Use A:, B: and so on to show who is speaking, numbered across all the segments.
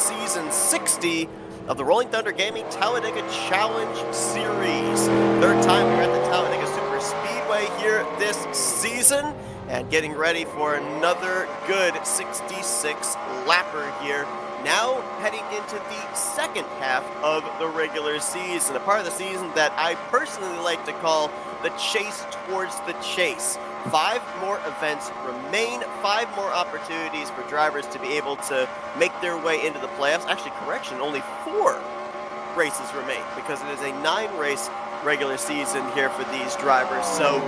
A: Season 60 of the Rolling Thunder Gaming Talladega Challenge Series. Third time we're at the Talladega Super Speedway here this season, and getting ready for another good 66 lapper here. Now heading into the second half of the regular season, a part of the season that I personally like to call the chase towards the chase. 5 more events remain, 5 more opportunities for drivers to be able to make their way into the playoffs. Actually, correction, only 4 races remain because it is a 9-race regular season here for these drivers. So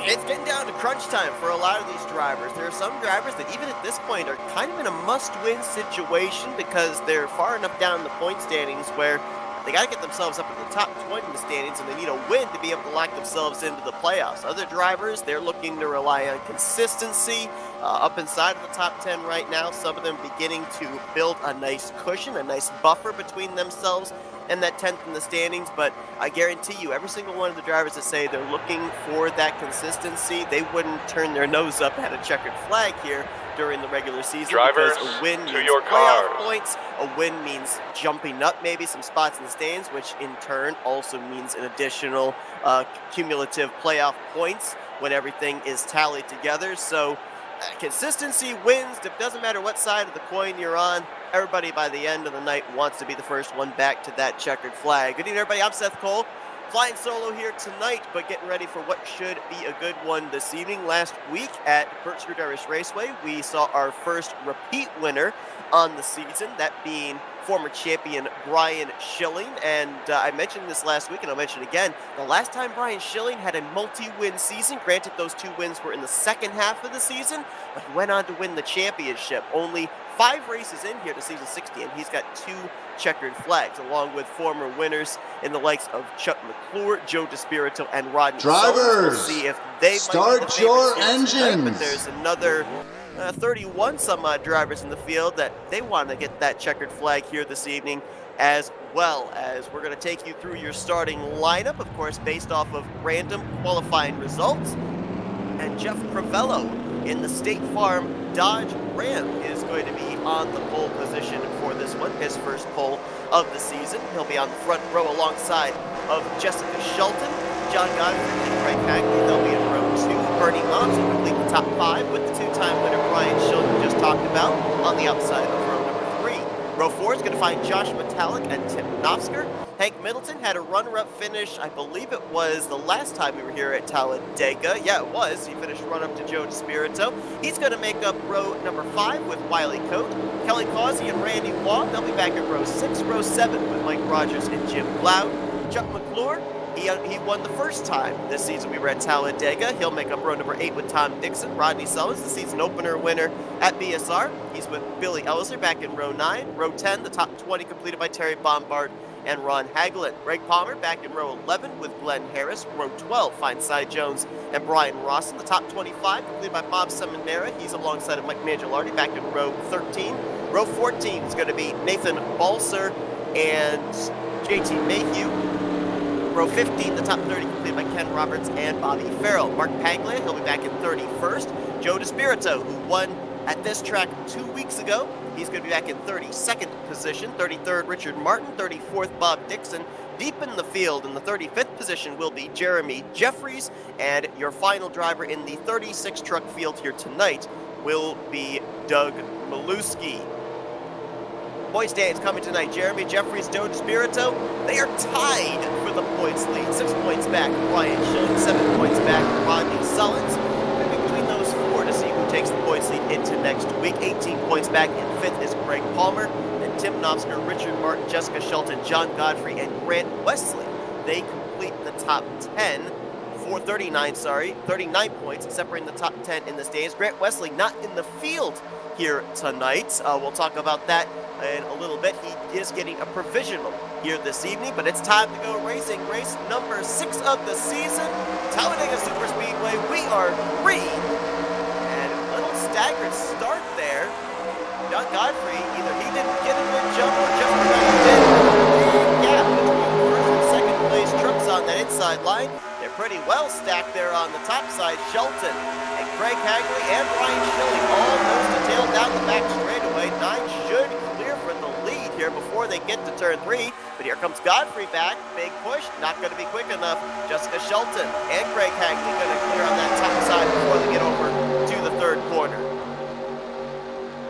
A: it's getting down to crunch time for a lot of these drivers. There are some drivers that even at this point are kind of in a must-win situation because they're far enough down in the point standings where they got to get themselves up in the top 20 in the standings, and they need a win to be able to lock themselves into the playoffs. Other drivers, they're looking to rely on consistency up inside of the top 10 right now. Some of them beginning to build a nice cushion, a nice buffer between themselves and that 10th in the standings. But I guarantee you, every single one of the drivers that say they're looking for that consistency, they wouldn't turn their nose up at a checkered flag here during the regular season.
B: Drivers,
A: because a win
B: to
A: means
B: your
A: playoff
B: cars.
A: points, a win means jumping up maybe some spots in the standings, which in turn also means an additional cumulative playoff points when everything is tallied together. So consistency wins. It doesn't matter what side of the coin you're on. Everybody by the end of the night wants to be the first one back to that checkered flag. Good evening, everybody. I'm Seth Cole. Flying solo here tonight, but getting ready for what should be a good one this evening. Last week at Burt Screwdriver's Raceway, we saw our first repeat winner on the season, that being former champion Brian Schilling. And I mentioned this last week, and I'll mention it again. The last time Brian Schilling had a multi-win season, granted those 2 wins were in the second half of the season, but he went on to win the championship. Only 5 races in here to season 60, and he's got 2 checkered flags, along with former winners in the likes of Chuck McClure, Joe DeSpirito, and Rodney
C: Drivers,
A: Sullivan. We'll see if they
C: start
A: might be the
C: your
A: favorites here tonight,
C: engines.
A: but there's another 31 some odd drivers in the field that they want to get that checkered flag here this evening, as well as we're going to take you through your starting lineup, of course, based off of random qualifying results. And Jeff Crivello in the State Farm Dodge Ram is going to be on the pole position for this one, his first pole of the season. He'll be on the front row alongside of Jessica Shelton, John Godfrey, and Craig Hagley. They'll be in row 2. Bernie Hobbs will complete the top 5 with the 2-time winner Brian Schilling just talked about on the outside of row number 3. Row 4 is going to find Josh Metallic and Tim Knopsker. Hank Middleton had a runner-up finish, I believe it was the last time we were here at Talladega. Yeah, it was. He finished run-up to Joe DeSpirito. He's going to make up row number 5 with Wiley Coate, Kelly Causey, and Randy Wong. They'll be back at row 6, row 7 with Mike Rogers and Jim Loud. Chuck McClure, he won the first time this season we were at Talladega. He'll make up row number 8 with Tom Dixon. Rodney Sullins, the season opener winner at BSR. He's with Billy Elser back in row 9. Row 10, the top 20 completed by Terry Bombard and Ron Hagelin. Greg Palmer back in row 11 with Glenn Harris. Row 12 finds Cy Jones and Brian Rawson. The top 25 completed by Bob Seminara. He's alongside of Mike Mangialardi back in row 13. Row 14 is going to be Nathan Balser and JT Mayhew. Row 15, the top 30 completed by Ken Roberts and Bobby Farrell. Mark Paglia, he'll be back in 31st. Joe DeSpirito, who won at this track 2 weeks ago, he's going to be back in 32nd position. 33rd, Richard Martin. 34th, Bob Dixon. Deep in the field in the 35th position will be Jeremy Jeffries. And your final driver in the 36 truck field here tonight will be Doug Maluski. Boys' day is coming tonight. Jeremy Jeffries, Joe DeSpirito, they are tied for the points lead. 6 points back, Brian Schilling. 7 points back, Rodney Sullins. Between those 4 to see who takes the points lead into next week. 18 points back in 5th is Greg Palmer. Then Tim Knopsker, Richard Martin, Jessica Shelton, John Godfrey, and Grant Wesley. They complete the top 10. 39 points, separating the top 10 in the standings. Grant Wesley not in the field here tonight. We'll talk about that in a little bit. He is getting a provisional here this evening, but it's time to go racing. Race number 6 of the season, Talladega Super Speedway. We are green, and a little staggered start there. John Godfrey, either he didn't get a good jump or just did. Big gap between first and second place trucks on that inside line. They're pretty well stacked there on the top side. Shelton and Craig Hagley and Brian Schilling all nose to tail down the back straightaway. 9 should clear for the here before they get to turn 3. But here comes Godfrey back. Big push, not going to be quick enough. Jessica Shelton and Craig Hagley going to clear on that top side before they get over to the third corner.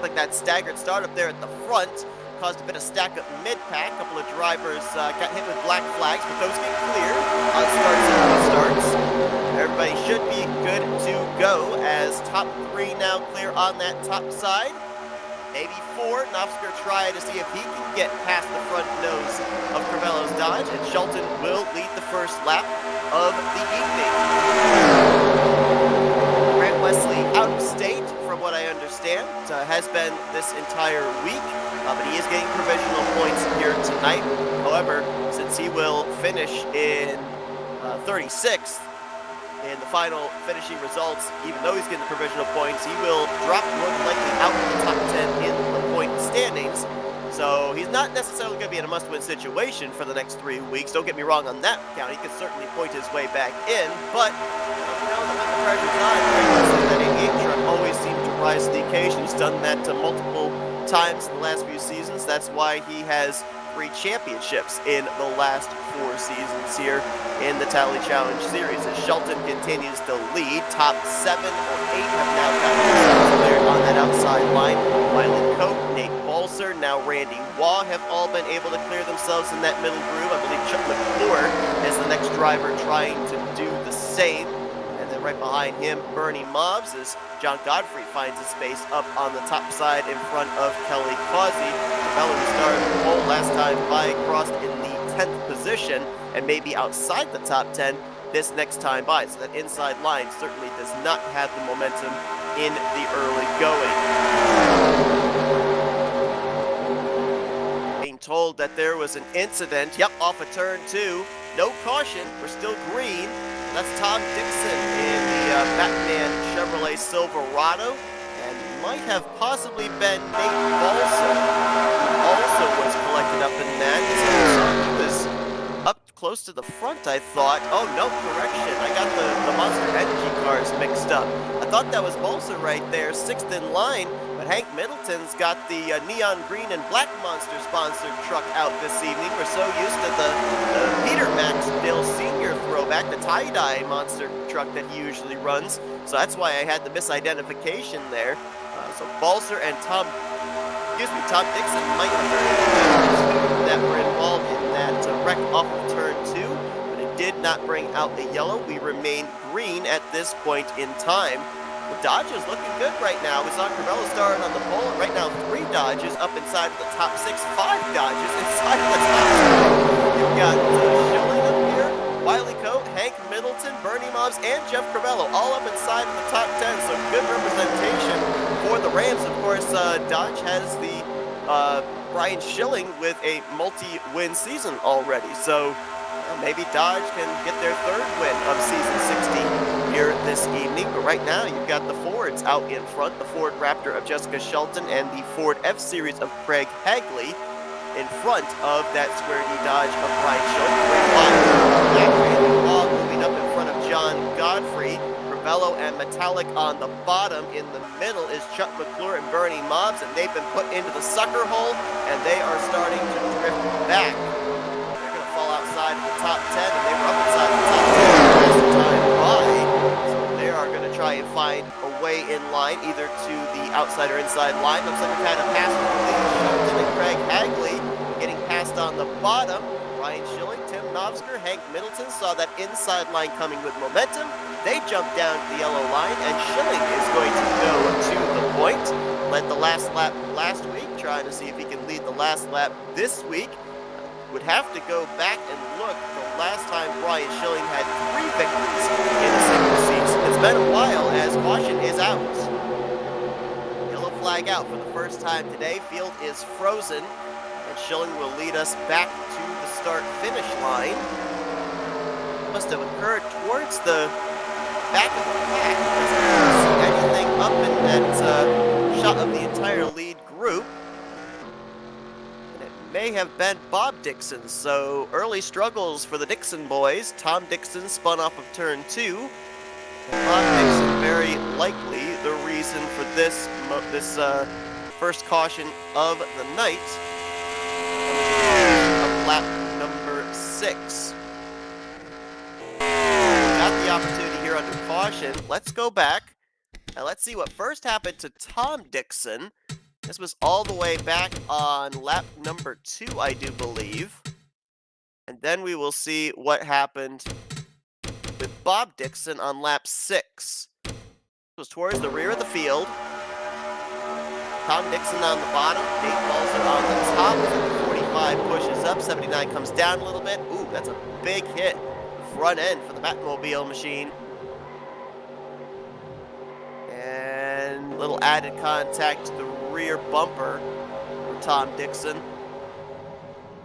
A: Like that staggered start up there at the front caused a bit of stack up mid-pack. A couple of drivers got hit with black flags, but those get cleared on starts and restarts. Everybody should be good to go as top 3 now clear on that top side. Maybe 4. Knopfsker try to see if he can get past the front nose of Crivello's Dodge, and Shelton will lead the first lap of the evening. Grant Wesley out of state, from what I understand, has been this entire week, but he is getting provisional points here tonight. However, since he will finish in 36th in the final finishing results, even though he's getting the provisional points, he will drop more than likely out of the top 10 in the point standings. So he's not necessarily going to be in a must-win situation for the next 3 weeks. Don't get me wrong on that count. He can certainly point his way back in, but you know that when the pressure's on, that 88 truck always seems to rise to the occasion. He's done that multiple times in the last few seasons. That's why he has 3 championships in the last 4 seasons here in the Tally Challenge Series. As Shelton continues to lead, top 7 or 8 have now gotten themselves cleared on that outside line. Wiley Cope, Nate Balser, now Randy Waugh have all been able to clear themselves in that middle groove. I believe Chuck McClure is the next driver trying to do the same. And then right behind him, Bernie Mobbs, as John Godfrey finds his space up on the top side in front of Kelly Causey. Crivello, who started the pole last time by, crossed in the 10th position and maybe outside the top 10 this next time by. So that inside line certainly does not have the momentum in the early going. Being told that there was an incident, off of turn 2. No caution, we're still green. That's Tom Dixon in the Batman Chevrolet Silverado, and might have possibly been Nate Balser, who also was collected up in that. He was up close to the front, I thought. Oh, no, correction. I got the Monster Energy cars mixed up. I thought that was Balser right there, 6th in line, but Hank Middleton's got the neon green and black Monster sponsored truck out this evening. We're so used to the Peter Maxdale Sr. throwback, the tie-dye Monster truck that he usually runs. So that's why I had the misidentification there. So Balser and Tom Dixon might have been that were involved in that wreck off of turn 2, but it did not bring out a yellow. We remain green at this point in time. The Dodge is looking good right now. We saw Crivello started on the pole, and right now 3 Dodges up inside of the top 6, 5 Dodges inside of the top 6. You've got Schilling up here, Wiley Coate, Hank Middleton, Bernie Mobbs, and Jeff Crivello all up inside of the top 10, so good representation for the Rams. Of course, Dodge has the Brian Schilling with a multi-win season already, so maybe Dodge can get their 3rd win of season 60 here this evening. But right now, you've got the Fords out in front, the Ford Raptor of Jessica Shelton and the Ford F-Series of Craig Hagley in front of that Square D Dodge of Brian Schilling. Randy Waugh moving up in front of John Godfrey. Crivello and Metallic on the bottom. In the middle is Chuck McClure and Bernie Mobbs, and they've been put into the sucker hole, and they are starting to drift back. Fall outside of the top 10, and they were up inside the top 10 last time by. So they are going to try and find a way in line, either to the outside or inside line. Looks like a kind of pass from the lead. Shelton and Craig Hagley getting passed on the bottom. Ryan Schilling, Tim Knopfsker, Hank Middleton saw that inside line coming with momentum. They jumped down to the yellow line, and Schilling is going to go to the point. Led the last lap last week, trying to see if he can lead the last lap this week. Would have to go back and look the last time Brian Schilling had 3 victories in a single season. It's been a while as caution is out. Yellow flag out for the first time today. Field is frozen, and Schilling will lead us back to the start-finish line. Must have occurred towards the back of the pack. Doesn't see anything up in that shot of the entire lead group. May have been Bob Dixon, so early struggles for the Dixon boys. Tom Dixon spun off of turn 2. And Bob Dixon very likely the reason for this first caution of the night. action. Let's go back and let's see what first happened to Tom Dixon. This was all the way back on lap number 2, I do believe. And then we will see what happened with Bob Dixon on lap 6. It was towards the rear of the field. Tom Dixon on the bottom, Nate Balzer on the top. 45 pushes up, 79 comes down a little bit. Ooh, that's a big hit. Front end for the Batmobile machine. And a little added contact to the rear bumper for Tom Dixon.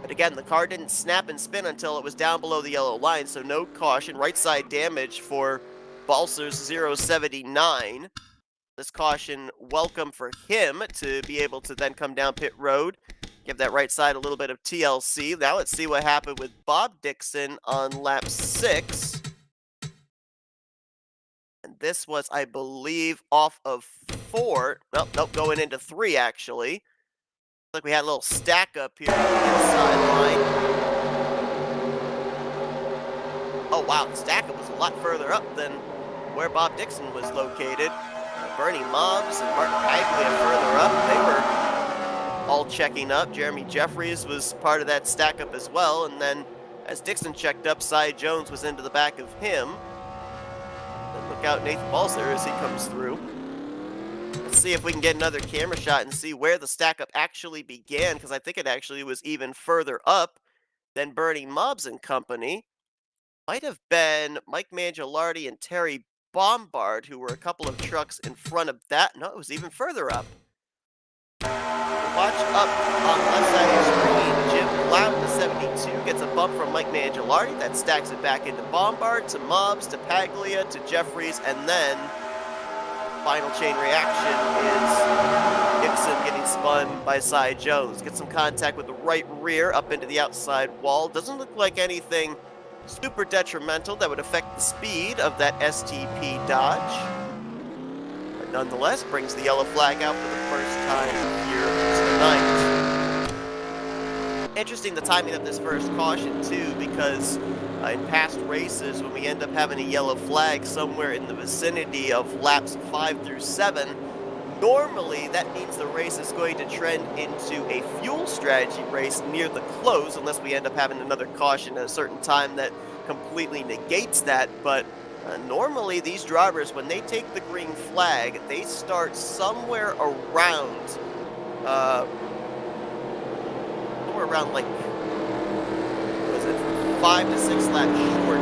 A: But again, the car didn't snap and spin until it was down below the yellow line, so no caution. Right side damage for Balzer's 079. This caution welcome for him to be able to then come down pit road, give that right side a little bit of TLC. Now let's see what happened with Bob Dixon on lap 6. And this was, I believe, off of 4. Nope, going into 3, actually. Like we had a little stack up here on the inside line. Oh, wow, the stack up was a lot further up than where Bob Dixon was located. Bernie Mobbs and Martin Paglia further up. They were all checking up. Jeremy Jeffries was part of that stack up as well. And then as Dixon checked up, Cy Jones was into the back of him. And look out Nathan Balzer as he comes through. Let's see if we can get another camera shot and see where the stack up actually began, because I think it actually was even further up than Bernie Mobbs and company. Might have been Mike Mangialardi and Terry Bombard, who were a couple of trucks in front of that. No, it was even further up. Watch up on the left side of your screen. Jim Loud, the 72, gets a bump from Mike Mangialardi. That stacks it back into Bombard, to Mobbs, to Paglia, to Jeffries, and then final chain reaction is Dixon getting spun by Cy Jones. Gets some contact with the right rear up into the outside wall. Doesn't look like anything super detrimental that would affect the speed of that STP Dodge. But nonetheless, brings the yellow flag out for the first time here tonight. Interesting the timing of this first caution too, because in past races, when we end up having a yellow flag somewhere in the vicinity of laps 5 through 7, normally that means the race is going to trend into a fuel strategy race near the close, unless we end up having another caution at a certain time that completely negates that. But normally these drivers, when they take the green flag, they start somewhere around like, was it 5 to 6 laps short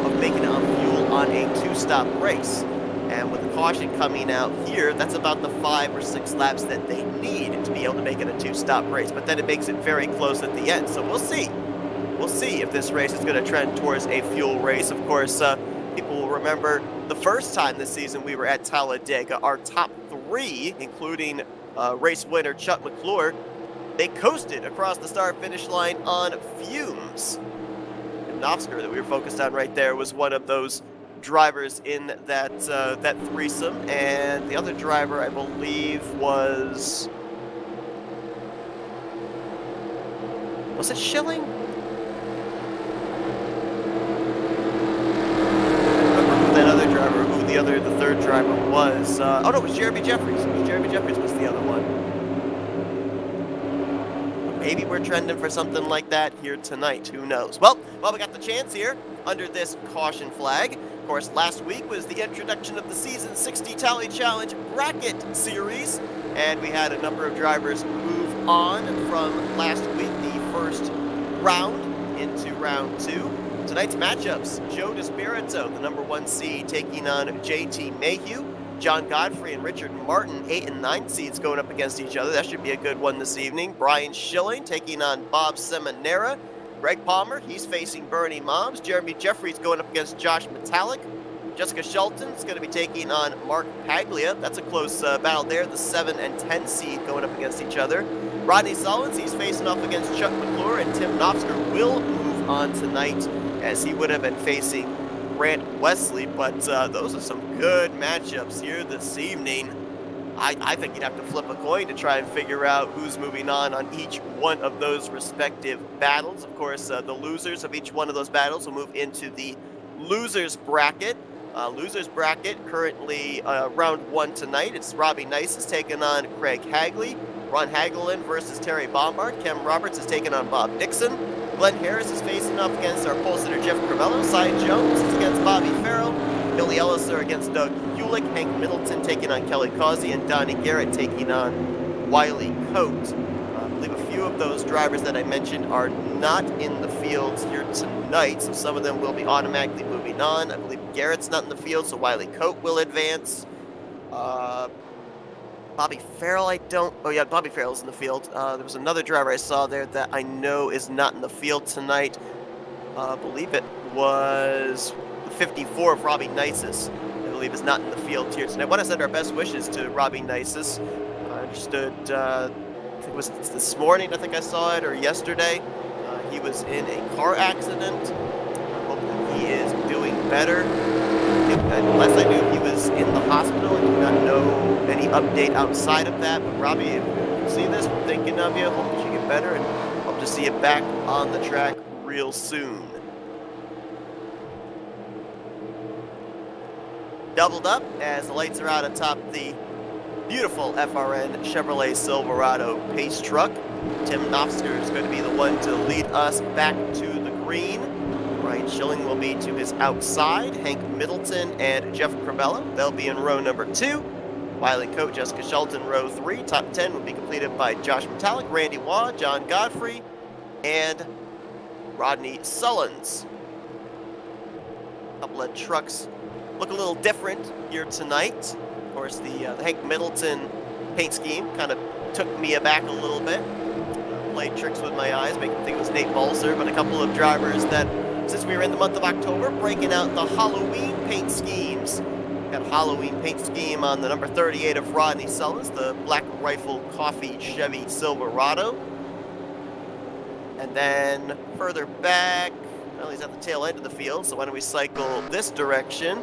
A: of making it on fuel on a 2-stop race. And with the caution coming out here, that's about the 5 or 6 laps that they need to be able to make it a 2-stop race. But then it makes it very close at the end. So we'll see. We'll see if this race is going to trend towards a fuel race. Of course, people will remember the first time this season we were at Talladega, our top 3, including race winner Chuck McClure, they coasted across the start-finish line on fumes. And Knopfsker, that we were focused on right there, was one of those drivers in that that threesome, and the other driver, I believe, was it Schilling? I don't remember who that other driver, the third driver was. Oh no, it was Jeremy Jeffries. Jeremy Jeffries was the other one. Maybe we're trending for something like that here tonight. Who knows? Well, we got the chance here under this caution flag. Of course, last week was the introduction of the Season 60 Tally Challenge Bracket Series, and we had a number of drivers move on from last week, the first round, into round 2. Tonight's matchups, Joe DeSpirito, the number 1 seed, taking on JT Mayhew. John Godfrey and Richard Martin, 8 and 9 seeds, going up against each other. That should be a good one this evening. Brian Schilling taking on Bob Seminara. Greg Palmer, he's facing Bernie Mobbs. Jeremy Jeffries going up against Josh Metallic. Jessica Shelton's going to be taking on Mark Paglia. That's a close battle there. The 7 and 10 seed going up against each other. Rodney Sullins, he's facing off against Chuck McClure, and Tim Knopfsker will move on tonight, as he would have been facing Grant Wesley. But those are some good matchups here this evening. I think you'd have to flip a coin to try and figure out who's moving on each one of those respective battles. Of course, the losers of each one of those battles will move into the losers bracket. Losers bracket, currently round 1 tonight. It's Robbie Nice is taking on Craig Hagley. Ron Hagelin versus Terry Bombard. Kem Roberts is taking on Bob Dixon. Glenn Harris is facing off against our pole sitter Jeff Crivello. Cy Jones is against Bobby Farrell. Billy Elliser against Doug Hewlick. Hank Middleton taking on Kelly Causey. And Donnie Garrett taking on Wiley Coate. I believe a few of those drivers that I mentioned are not in the fields here tonight, so some of them will be automatically moving on. I believe Garrett's not in the field, so Wiley Coate will advance. Bobby Farrell, oh yeah, Bobby Farrell's in the field. There was another driver I saw there that I know is not in the field tonight. I believe it was 54 of Robbie Nices, I believe is not in the field here tonight. I want to send our best wishes to Robbie Nices. I understood, I think it was this morning, I think I saw it, or yesterday. He was in a car accident. I hope that he is doing better. Last I knew, he was in the hospital. I do not know any update outside of that. But Robbie, if you see this, we're thinking of you. Hope that you get better and hope to see you back on the track real soon. Doubled up as the lights are out atop the beautiful FRN Chevrolet Silverado pace truck. Tim Knopfsker is going to be the one to lead us back to the green. Ryan Schilling will be to his outside. Hank Middleton and Jeff Crivello, they'll be in row number 2. Wiley Coate, Jessica Shelton, row 3. Top 10 will be completed by Josh Metallic, Randy Waugh, John Godfrey, and Rodney Sullins. A couple of trucks look a little different here tonight. Of course, the Hank Middleton paint scheme kind of took me aback a little bit. Played tricks with my eyes, making me think it was Nate Balser, but a couple of drivers that, since we were in the month of October, breaking out the Halloween paint schemes. Got a Halloween paint scheme on the number 38 of Rodney Sullins, the Black Rifle Coffee Chevy Silverado. And then further back, well, he's at the tail end of the field, so why don't we cycle this direction?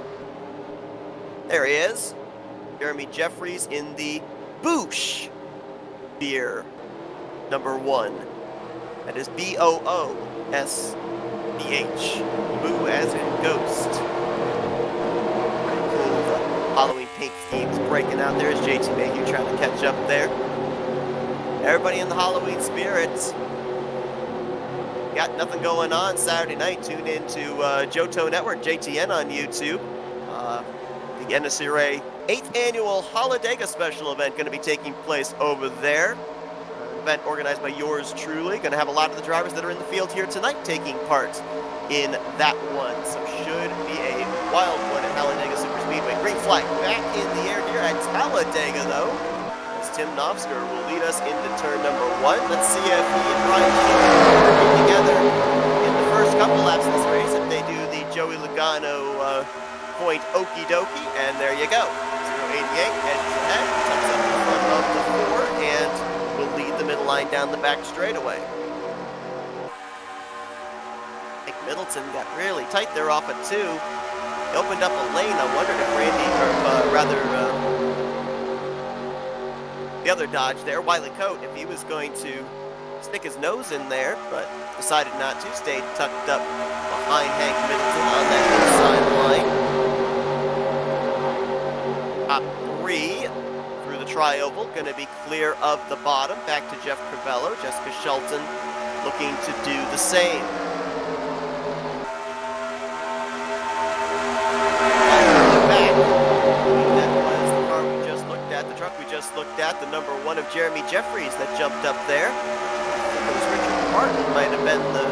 A: There he is. Jeremy Jeffries in the Boosh beer, number 1. That is BOOSBH. Boo as in ghost. Pretty cool. The Halloween paint schemes breaking out. There's JT Mayhew trying to catch up there. Everybody in the Halloween spirits. Got nothing going on Saturday night. Tune in to Johto Network, JTN on YouTube. The NSRA 8th annual Talladega special event going to be taking place over there. Event organized by yours truly. Going to have a lot of the drivers that are in the field here tonight taking part in that one. So should be a wild one at Talladega Superspeedway. Green flag back in the air here at Talladega though, as Tim Knopfsker will lead us into turn number 1. Let's see if he and Ryan Schilling are working together in the first couple laps of this race. If they do the Joey Logano point okie dokie, and there you go. 088 edges ahead, tucks up the front of the 4, and will lead the middle line down the back straightaway. I think Middleton got really tight there off at 2. He opened up a lane. I wondered if the other Dodge there, Wiley Coate, if he was going to stick his nose in there, but decided not to. Stayed tucked up behind Hank Middleton on that inside line. Top 3 through the tri-oval, going to be clear of the bottom. Back to Jeff Crivello. Jessica Shelton looking to do the same. Back. That was the car we just looked at, the truck we just looked at, the number 1 of Jeremy Jeffries that jumped up there. I think it was Richard Martin might have been the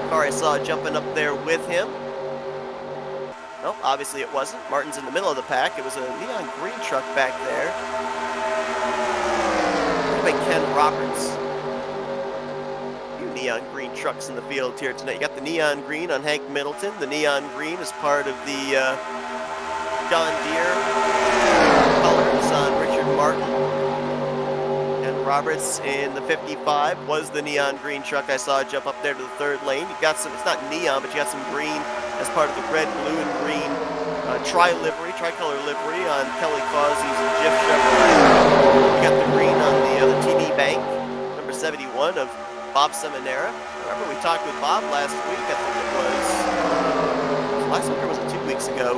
A: car I saw jumping up there with him. Nope, obviously it wasn't. Martin's in the middle of the pack. It was a neon green truck back there. By Ken Roberts. A few neon green trucks in the field here tonight. You got the neon green on Hank Middleton. The neon green is part of the John Deere colors on Richard Martin. Roberts in the 55 was the neon green truck I saw jump up there to the 3rd lane. You got some, it's not neon, but you got some green as part of the red, blue, and green tricolor livery on Kelly Causey's Jeff Chevrolet. You got the green on the TD Bank, number 71 of Bob Seminara. Remember we talked with Bob last week, I think it was last week or was it 2 weeks ago?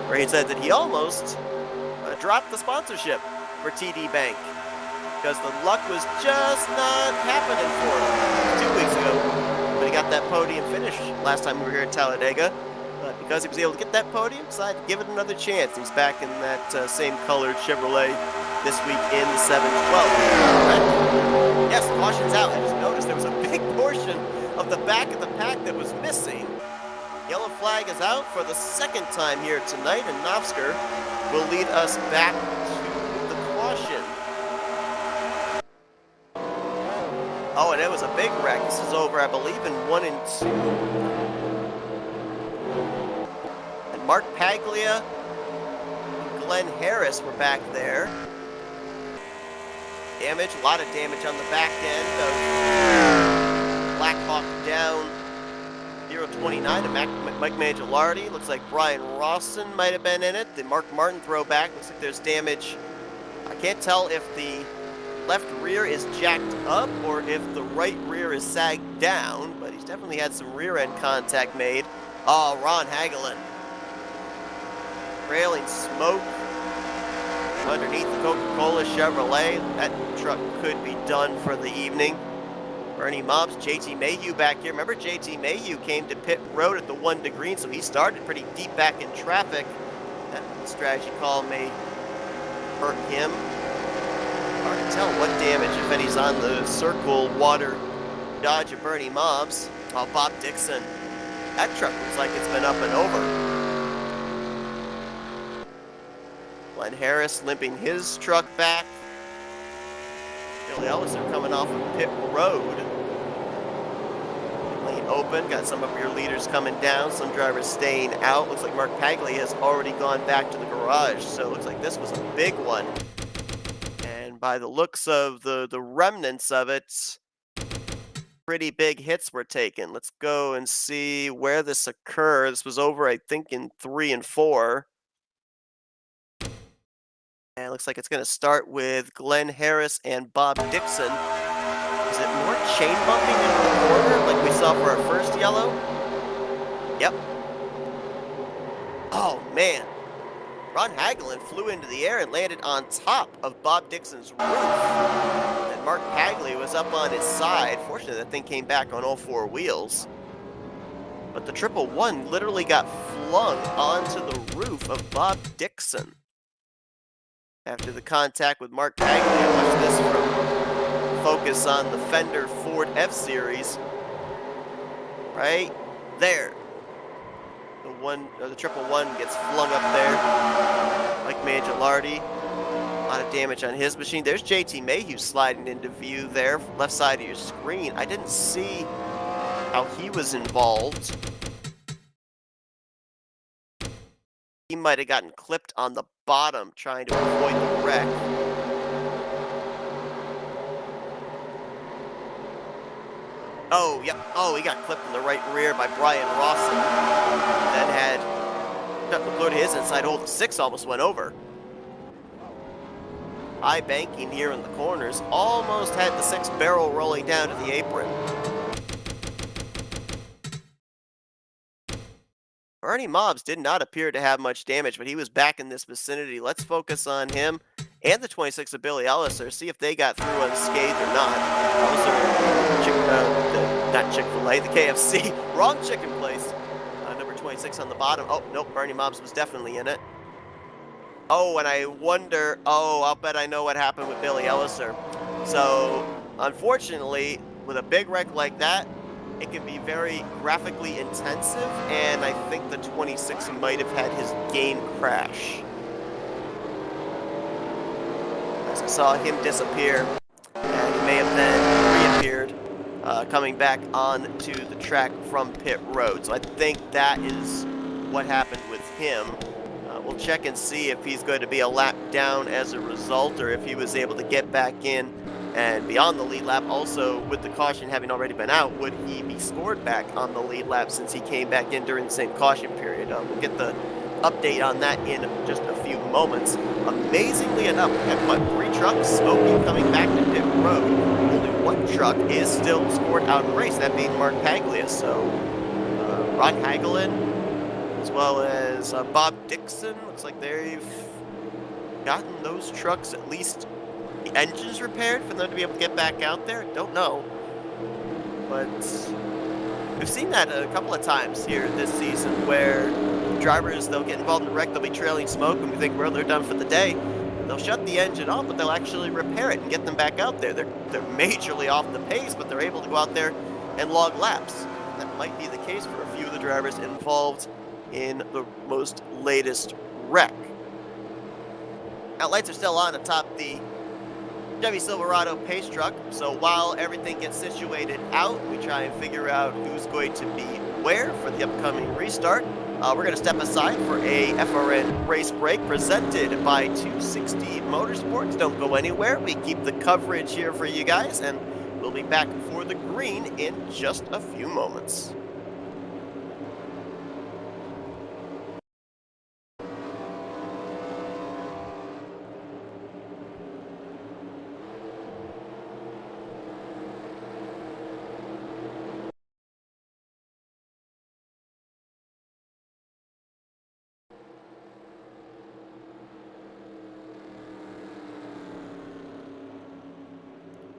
A: where he said that he almost dropped the sponsorship for TD Bank because the luck was just not happening for him 2 weeks ago. But he got that podium finish last time we were here at Talladega. But because he was able to get that podium, decided to give it another chance. He's back in that same colored Chevrolet this week in the 712. Yes, caution's out. I just noticed there was a big portion of the back of the pack that was missing. Yellow flag is out for the second time here tonight, and Novsker will lead us back to the caution. Oh, and it was a big wreck. This is over, I believe, in 1 and 2. And Mark Paglia and Glenn Harris were back there. Damage, a lot of damage on the back end of Blackhawk down 029 and Mike Mangialardi. Looks like Brian Rawson might have been in it. The Mark Martin throwback. Looks like there's damage. I can't tell if the left rear is jacked up or if the right rear is sagged down, but he's definitely had some rear end contact made. Oh, Ron Hagelin. Trailing smoke underneath the Coca-Cola Chevrolet. That truck could be done for the evening. Bernie Mobbs, JT Mayhew back here. Remember, JT Mayhew came to pit road at the 1 to green, so he started pretty deep back in traffic. That strategy call may hurt him. Hard to tell what damage, if any's on the circle water Dodge of Bernie Mobbs. Oh, Bob Dixon. That truck looks like it's been up and over. Glenn Harris limping his truck back. Billy Ellison coming off of pit road. Lane open, got some of your leaders coming down, some drivers staying out. Looks like Mark Paglia has already gone back to the garage, so it looks like this was a big one. And by the looks of the remnants of it, pretty big hits were taken. Let's go and see where this occurred. This was over, I think, in 3 and 4. And it looks like it's going to start with Glenn Harris and Bob Dixon. Is it more chain bumping in the corner like we saw for our first yellow? Yep. Oh, man. Ron Hagelin flew into the air and landed on top of Bob Dixon's roof. And Mark Paglia was up on his side. Fortunately, that thing came back on all 4 wheels. But the 111 literally got flung onto the roof of Bob Dixon. After the contact with Mark Paglia, watch this from focus on the Fender Ford F-Series. Right there. The 111 gets flung up there. Mike Mangialardi. A lot of damage on his machine. There's JT Mayhew sliding into view there, left side of your screen. I didn't see how he was involved. He might have gotten clipped on the bottom trying to avoid the wreck. Oh, yep. Oh, he got clipped in the right rear by Brian Rawson. Then had look at his inside hole. The 6 almost went over. High banking here in the corners. Almost had the 6 barrel rolling down to the apron. Bernie Mobbs did not appear to have much damage, but he was back in this vicinity. Let's focus on him and the 26 of Billy Elliser, see if they got through unscathed or not. Not Chick-fil-A, the KFC. Wrong chicken place. Number 26 on the bottom. Oh, nope, Bernie Mobbs was definitely in it. Oh, and I wonder, I'll bet I know what happened with Billy Elliser. So, unfortunately, with a big wreck like that, it can be very graphically intensive, and I think the 26 might have had his game crash. As I saw him disappear, and he may have then reappeared, coming back onto the track from pit road. So I think that is what happened with him. We'll check and see if he's going to be a lap down as a result, or if he was able to get back in and be on the lead lap. Also, with the caution having already been out, would he be scored back on the lead lap since he came back in during the same caution period? We'll get the update on that in just a few moments. Amazingly enough, we have 3 trucks smoking coming back to pit road. Only 1 truck is still scored out of the race, that being Mark Paglia. So Ron Hagelin, as well as Bob Dixon. Looks like they've gotten those trucks at least the engines repaired for them to be able to get back out there. Don't know, but we've seen that a couple of times here this season where drivers, they'll get involved in the wreck, they'll be trailing smoke, and we think, well, they're done for the day. They'll shut the engine off, but they'll actually repair it and get them back out there. They're majorly off the pace, but they're able to go out there and log laps. That might be the case for a few of the drivers involved in the most latest wreck. Now, lights are still on atop the Chevy Silverado pace truck, so while everything gets situated out, we try and figure out who's going to be where for the upcoming restart. We're going to step aside for a FRN race break presented by 260 Motorsports. Don't go anywhere. We keep the coverage here for you guys, and we'll be back for the green in just a few moments.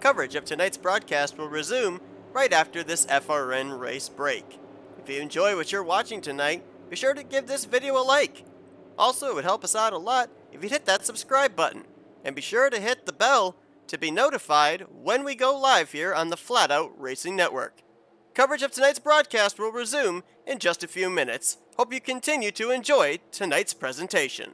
A: Coverage of tonight's broadcast will resume right after this FRN race break. If you enjoy what you're watching tonight, be sure to give this video a like. Also, it would help us out a lot if you'd hit that subscribe button, and be sure to hit the bell to be notified when we go live here on the Flatout Racing Network. Coverage of tonight's broadcast will resume in just a few minutes. Hope you continue to enjoy tonight's presentation.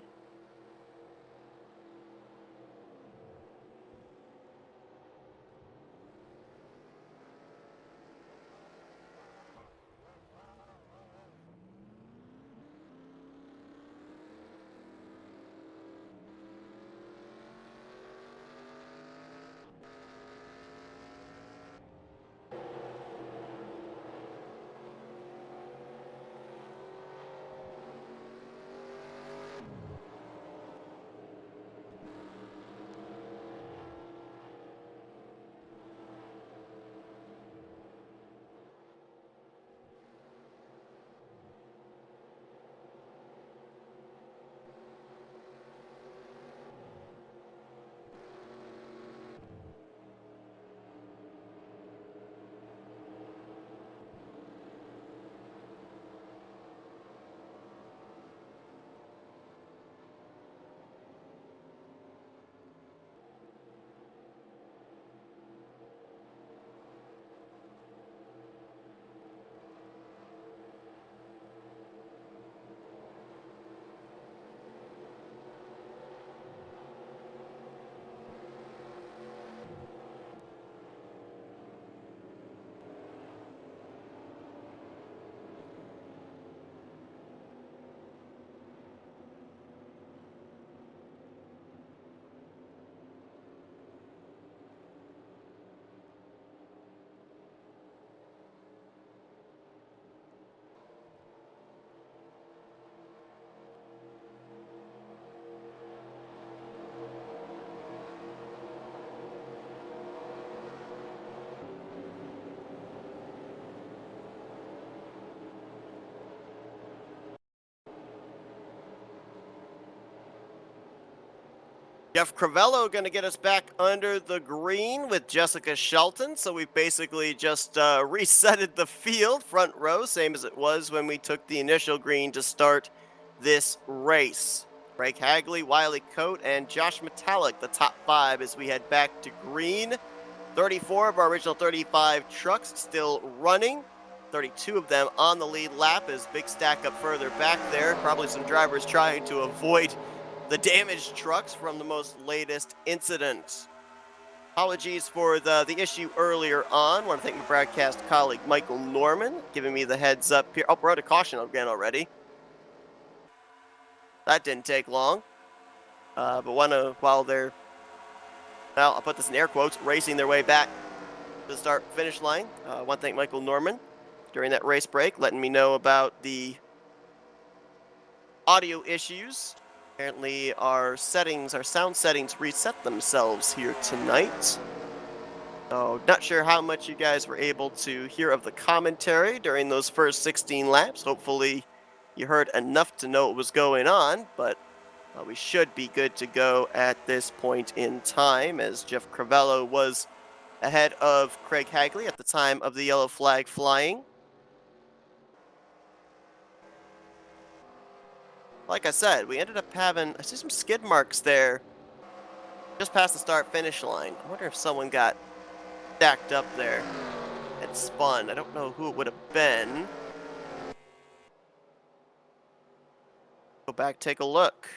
A: Jeff Crivello going to get us back under the green with Jessica Shelton. So we've basically just resetted the field, front row, same as it was when we took the initial green to start this race. Craig Hagley, Wiley Coate, and Josh Metallic, the top five as we head back to green. 34 of our original 35 trucks still running. 32 of them on the lead lap as big stack up further back there. Probably some drivers trying to avoid the damaged trucks from the most latest incident. Apologies for the issue earlier on. I want to thank my broadcast colleague Michael Norman giving me the heads up here. Oh, we're out of caution again already. That didn't take long. But while they're, well, I'll put this in air quotes, racing their way back to the start-finish line. I want to thank Michael Norman during that race break, letting me know about the audio issues. Apparently our sound settings reset themselves here tonight. So not sure how much you guys were able to hear of the commentary during those first 16 laps. Hopefully you heard enough to know what was going on, but we should be good to go at this point in time, as Jeff Crivello was ahead of Craig Hagley at the time of the yellow flag flying. Like I said, we ended up having, I see some skid marks there just past the start-finish line. I wonder if someone got stacked up there and spun. I don't know who it would have been. Go back, take a look.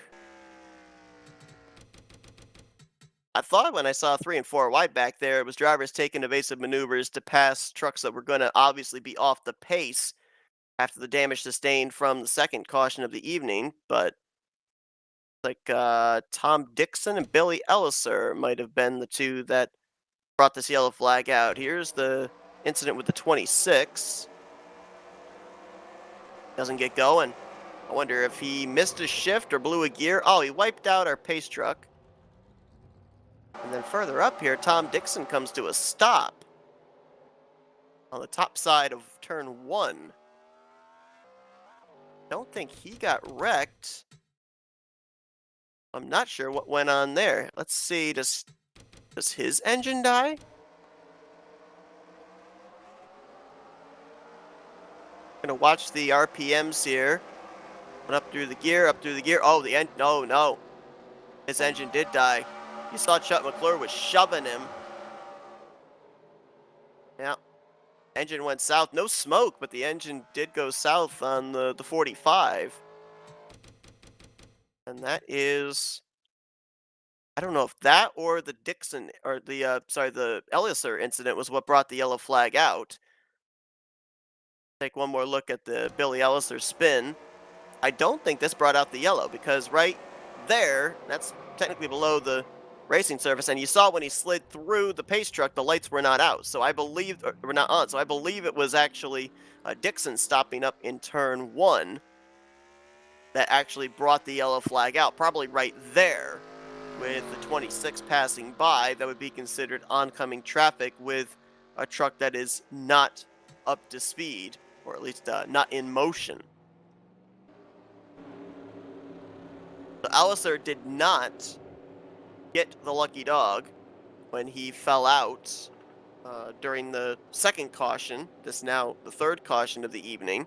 A: I thought when I saw 3 and 4 wide back there, it was drivers taking evasive maneuvers to pass trucks that were going to obviously be off the pace after the damage sustained from the second caution of the evening, but Tom Dixon and Billy Elliser might have been the two that brought this yellow flag out. Here's the incident with the 26. Doesn't get going. I wonder if he missed a shift or blew a gear. Oh, he wiped out our pace truck. And then further up here, Tom Dixon comes to a stop on the top side of turn 1. Don't think he got wrecked. I'm not sure what went on there. Let's see, does his engine die? Gonna watch the RPMs here. Went up through the gear, up through the gear. Oh, the end. No. His engine did die. You saw Chuck McClure was shoving him. Yeah. Engine went south. No smoke, but the engine did go south on the 45. And that is, I don't know if that or the Dixon, or the Elliser incident was what brought the yellow flag out. Take one more look at the Billy Elliser spin. I don't think this brought out the yellow, because right there, that's technically below the racing surface, and you saw when he slid through the pace truck, the lights were not out. So I believe, or were not on. So I believe it was actually Dixon stopping up in turn 1 that actually brought the yellow flag out. Probably right there with the 26 passing by. That would be considered oncoming traffic with a truck that is not up to speed, or at least not in motion. So Elliser did not get the lucky dog when he fell out during the second caution. This now the third caution of the evening.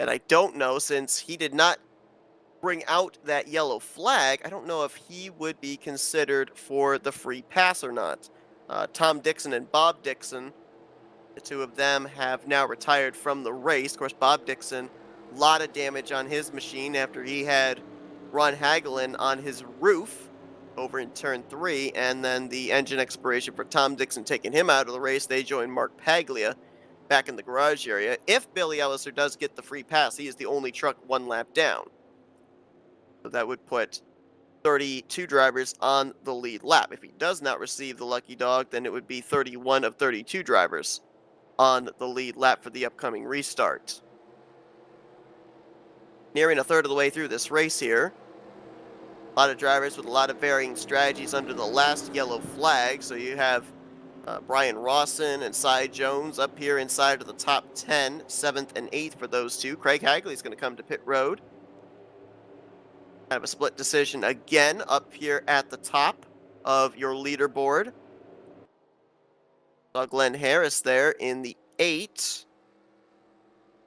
A: And I don't know, since he did not bring out that yellow flag, I don't know if he would be considered for the free pass or not. Tom Dixon and Bob Dixon, the two of them have now retired from the race. Of course, Bob Dixon, a lot of damage on his machine after he had Ron Hagelin on his roof over in turn 3, and then the engine expiration for Tom Dixon taking him out of the race. They join Mark Paglia back in the garage area. If Billy Elliser does get the free pass, he is the only truck one lap down. So that would put 32 drivers on the lead lap. If he does not receive the lucky dog, then it would be 31 of 32 drivers on the lead lap for the upcoming restart. Nearing a third of the way through this race here. A lot of drivers with a lot of varying strategies under the last yellow flag. So you have Brian Rawson and Cy Jones up here inside of the top 10, 7th and 8th for those two. Craig Hagley is going to come to pit road. Kind of a split decision again up here at the top of your leaderboard. Saw Glenn Harris there in the 8.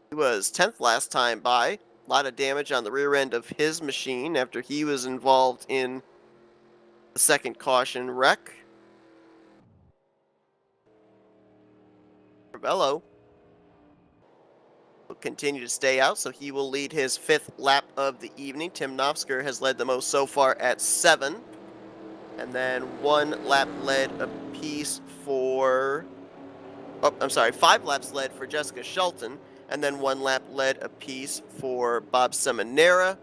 A: He was 10th last time by. A lot of damage on the rear end of his machine after he was involved in the second caution wreck. Crivello will continue to stay out, so he will lead his 5th lap of the evening. Tim Nofsker has led the most so far at 7. And then 1 lap led apiece for... 5 laps led for Jessica Shelton. And then 1 lap led apiece for Bob Seminara,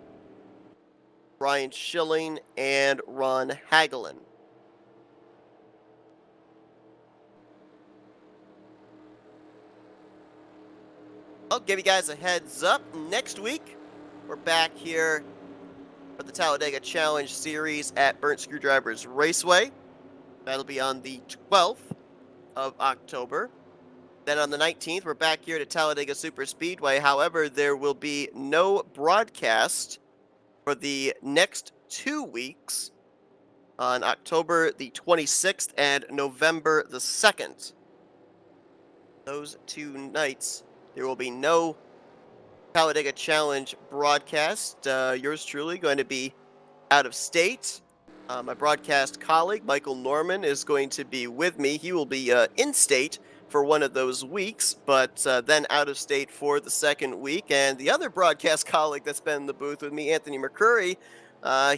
A: Brian Schilling, and Ron Hagelin. I'll give you guys a heads up. Next week, we're back here for the Talladega Challenge Series at Burnt Screwdrivers Raceway. That'll be on the 12th of October. Then on the 19th, we're back here at Talladega Superspeedway. However, there will be no broadcast for the next 2 weeks on October the 26th and November the 2nd. Those 2 nights, there will be no Talladega Challenge broadcast. Yours truly going to be out of state. My broadcast colleague, Michael Norman, is going to be with me. He will be in state for one of those weeks, but then out of state for the second week. And the other broadcast colleague that's been in the booth with me, Anthony McCurry,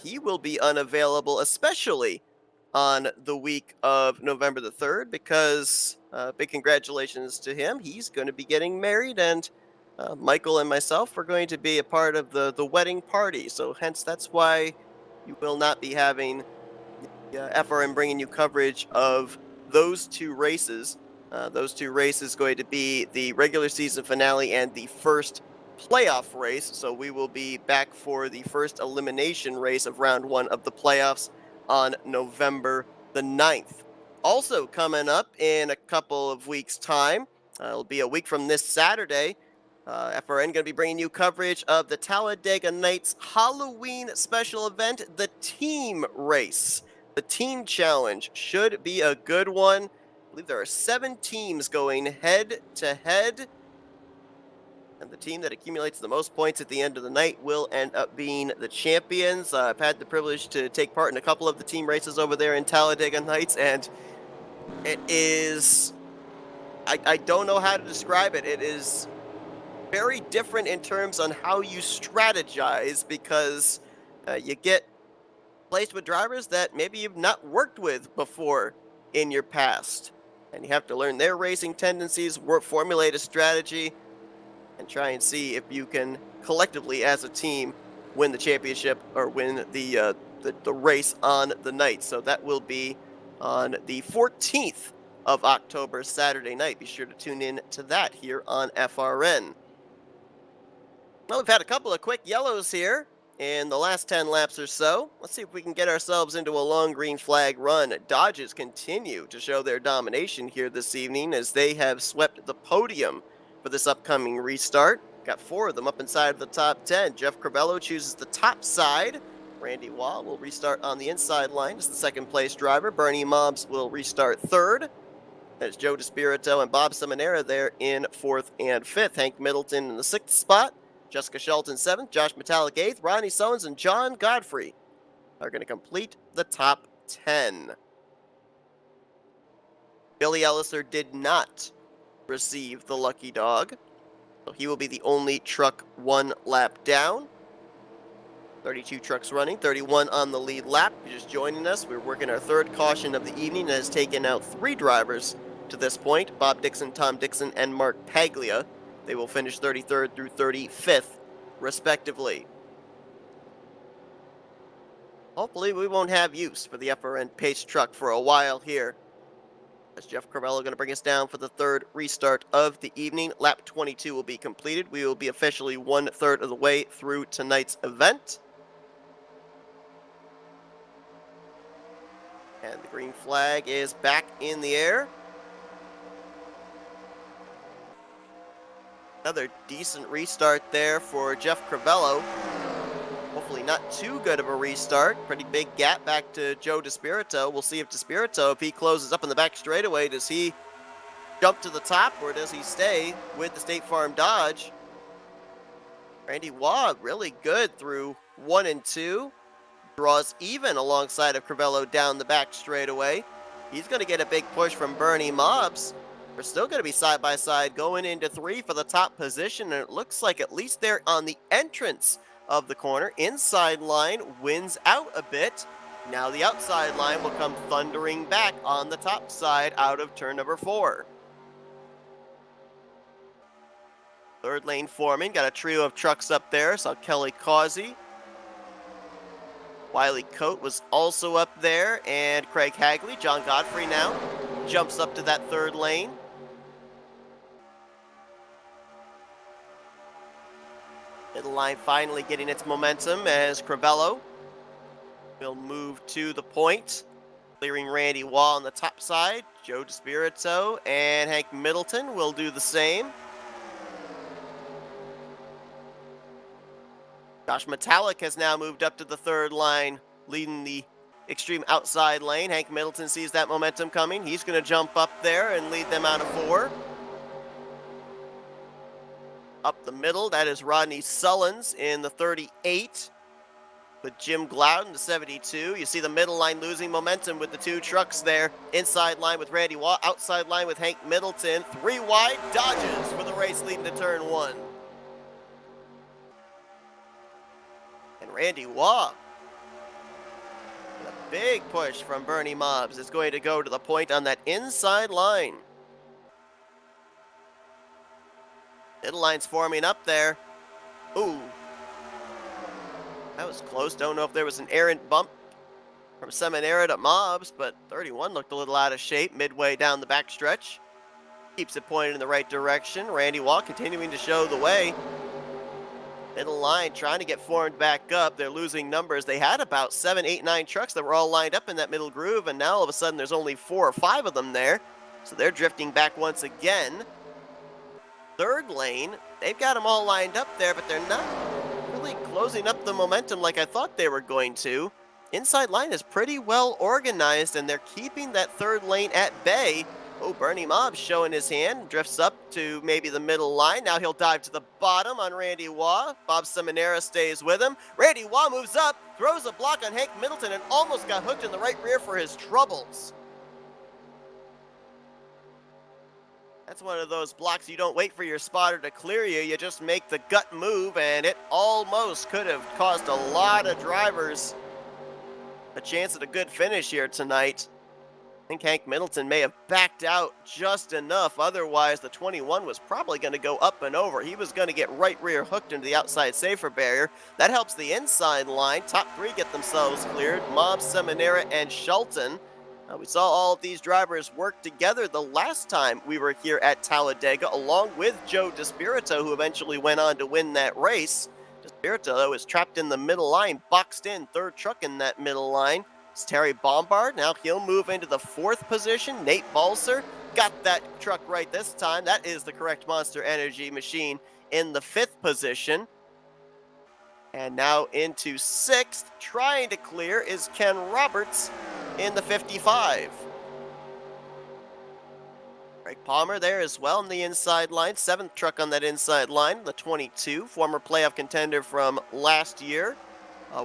A: he will be unavailable, especially on the week of November the 3rd, because big congratulations to him. He's going to be getting married, and Michael and myself are going to be a part of the wedding party. So hence that's why you will not be having FRN bringing you coverage of those 2 races. Those 2 races going to be the regular season finale and the first playoff race. So we will be back for the first elimination race of round 1 of the playoffs on November the 9th. Also coming up in a couple of weeks' time, it'll be a week from this Saturday, FRN going to be bringing you coverage of the Talladega Nights Halloween special event, the Team Race. The Team Challenge should be a good one. I believe there are 7 teams going head-to-head. And the team that accumulates the most points at the end of the night will end up being the champions. I've had the privilege to take part in a couple of the team races over there in Talladega Nights, and it is... I don't know how to describe it. It is very different in terms on how you strategize, because you get placed with drivers that maybe you've not worked with before in your past, and you have to learn their racing tendencies, formulate a strategy, and try and see if you can collectively as a team win the championship or win the race on the night. So that will be on the 14th of October, Saturday night. Be sure to tune in to that here on FRN. Well, we've had a couple of quick yellows here in the last 10 laps or so. Let's see if we can get ourselves into a long green flag run. Dodges continue to show their domination here this evening as they have swept the podium for this upcoming restart. Got 4 of them up inside of the top 10. Jeff Crivello chooses the top side. Randy Waugh will restart on the inside line as the second place driver. Bernie Mobbs will restart third. There's Joe DeSpirito and Bob Seminara there in 4th and 5th. Hank Middleton in the 6th spot. Jessica Shelton 7th, Josh Metallic 8th, Ronnie Sones and John Godfrey are going to complete the top 10. Billy Elliser did not receive the lucky dog, so he will be the only truck 1 lap down. 32 trucks running, 31 on the lead lap. If you're just joining us, we're working our 3rd caution of the evening and has taken out 3 drivers to this point: Bob Dixon, Tom Dixon, and Mark Paglia. They will finish 33rd through 35th, respectively. Hopefully we won't have use for the FRN pace truck for a while here. That's Jeff Crivello going to bring us down for the 3rd restart of the evening. Lap 22 will be completed. We will be officially 1/3 of the way through tonight's event. And the green flag is back in the air. Another decent restart there for Jeff Crivello. Hopefully not too good of a restart. Pretty big gap back to Joe DeSpirito. We'll see if DeSpirito, if he closes up in the back straightaway, does he jump to the top or does he stay with the State Farm Dodge? Randy Waugh really good through 1 and 2. Draws even alongside of Crivello down the back straightaway. He's going to get a big push from Bernie Mobbs. We're still going to be side by side going into 3 for the top position, and it looks like at least they're on the entrance of the corner. Inside line wins out a bit. Now the outside line will come thundering back on the top side out of turn number 4. 3rd lane forming. Got a trio of trucks up there. Saw Kelly Causey. Wiley Coate was also up there, and Craig Hagley. John Godfrey now jumps up to that 3rd lane. Middle line finally getting its momentum as Crivello will move to the point. Clearing Randy Wall on the top side. Joe DeSpirito and Hank Middleton will do the same. Josh Metallic has now moved up to the third line, leading the extreme outside lane. Hank Middleton sees that momentum coming. He's going to jump up there and lead them out of 4. Up the middle, that is Rodney Sullins in the 38. With Jim Gloud in the 72. You see the middle line losing momentum with the 2 trucks there. Inside line with Randy Waugh, outside line with Hank Middleton. 3 wide, dodges for the race leading to turn 1. And Randy Waugh, with a big push from Bernie Mobbs, is going to go to the point on that inside line. Middle line's forming up there. Ooh. That was close. Don't know if there was an errant bump from Seminara to Mobbs, but 31 looked a little out of shape midway down the backstretch. Keeps it pointed in the right direction. Randy Waugh continuing to show the way. Middle line trying to get formed back up. They're losing numbers. They had about 7, 8, 9 trucks that were all lined up in that middle groove, and now all of a sudden there's only 4 or 5 of them there. So they're drifting back once again. Third lane, they've got them all lined up there, but they're not really closing up the momentum like I thought they were going to. Inside line is pretty well organized, and they're keeping that third lane at bay. Oh, Bernie Mobbs showing his hand, drifts up to maybe the middle line. Now he'll dive to the bottom on Randy Waugh. Bob Seminara stays with him. Randy Waugh moves up, throws a block on Hank Middleton, and almost got hooked in the right rear for his troubles. That's one of those blocks you don't wait for your spotter to clear you. You just make the gut move, and it almost could have caused a lot of drivers a chance at a good finish here tonight. I think Hank Middleton may have backed out just enough. Otherwise, the 21 was probably going to go up and over. He was going to get right rear hooked into the outside safer barrier. That helps the inside line. Top 3 get themselves cleared. Mobbs, Seminara, and Shelton. We saw all of these drivers work together the last time we were here at Talladega, along with Joe DeSpirito, who eventually went on to win that race. DeSpirito, though, is trapped in the middle line, boxed in, 3rd truck in that middle line. It's Terry Bombard. Now he'll move into the 4th position. Nate Balser got that truck right this time. That is the correct Monster Energy machine in the 5th position. And now into 6th, trying to clear, is Ken Roberts in the 55. Greg Palmer there as well in the inside line. 7th truck on that inside line, the 22. Former playoff contender from last year.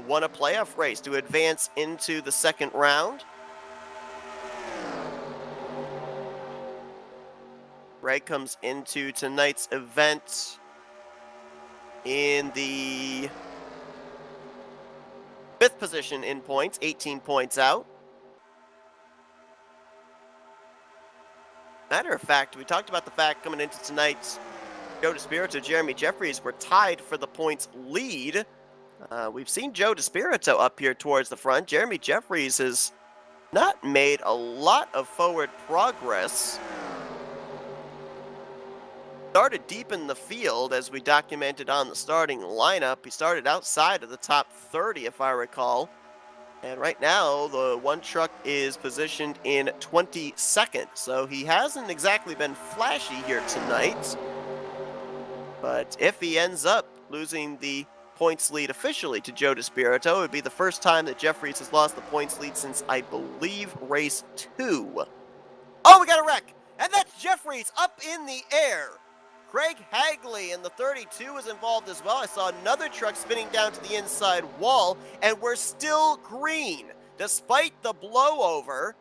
A: Won a playoff race to advance into the 2nd round. Greg comes into tonight's event in the 5th position in points, 18 points out. Matter of fact, we talked about the fact coming into tonight's Joe DeSpirito, Jeremy Jeffries were tied for the points lead. We've seen Joe DeSpirito up here towards the front. Jeremy Jeffries has not made a lot of forward progress. Started deep in the field, as we documented on the starting lineup. He started outside of the top 30, if I recall. And right now, the 1 truck is positioned in 22nd. So he hasn't exactly been flashy here tonight. But if he ends up losing the points lead officially to Joe DeSpirito, it would be the first time that Jeffries has lost the points lead since, I believe, race 2. Oh, we got a wreck! And that's Jeffries up in the air. Craig Hagley in the 32 was involved as well. I saw another truck spinning down to the inside wall, and we're still green. Despite the blowover,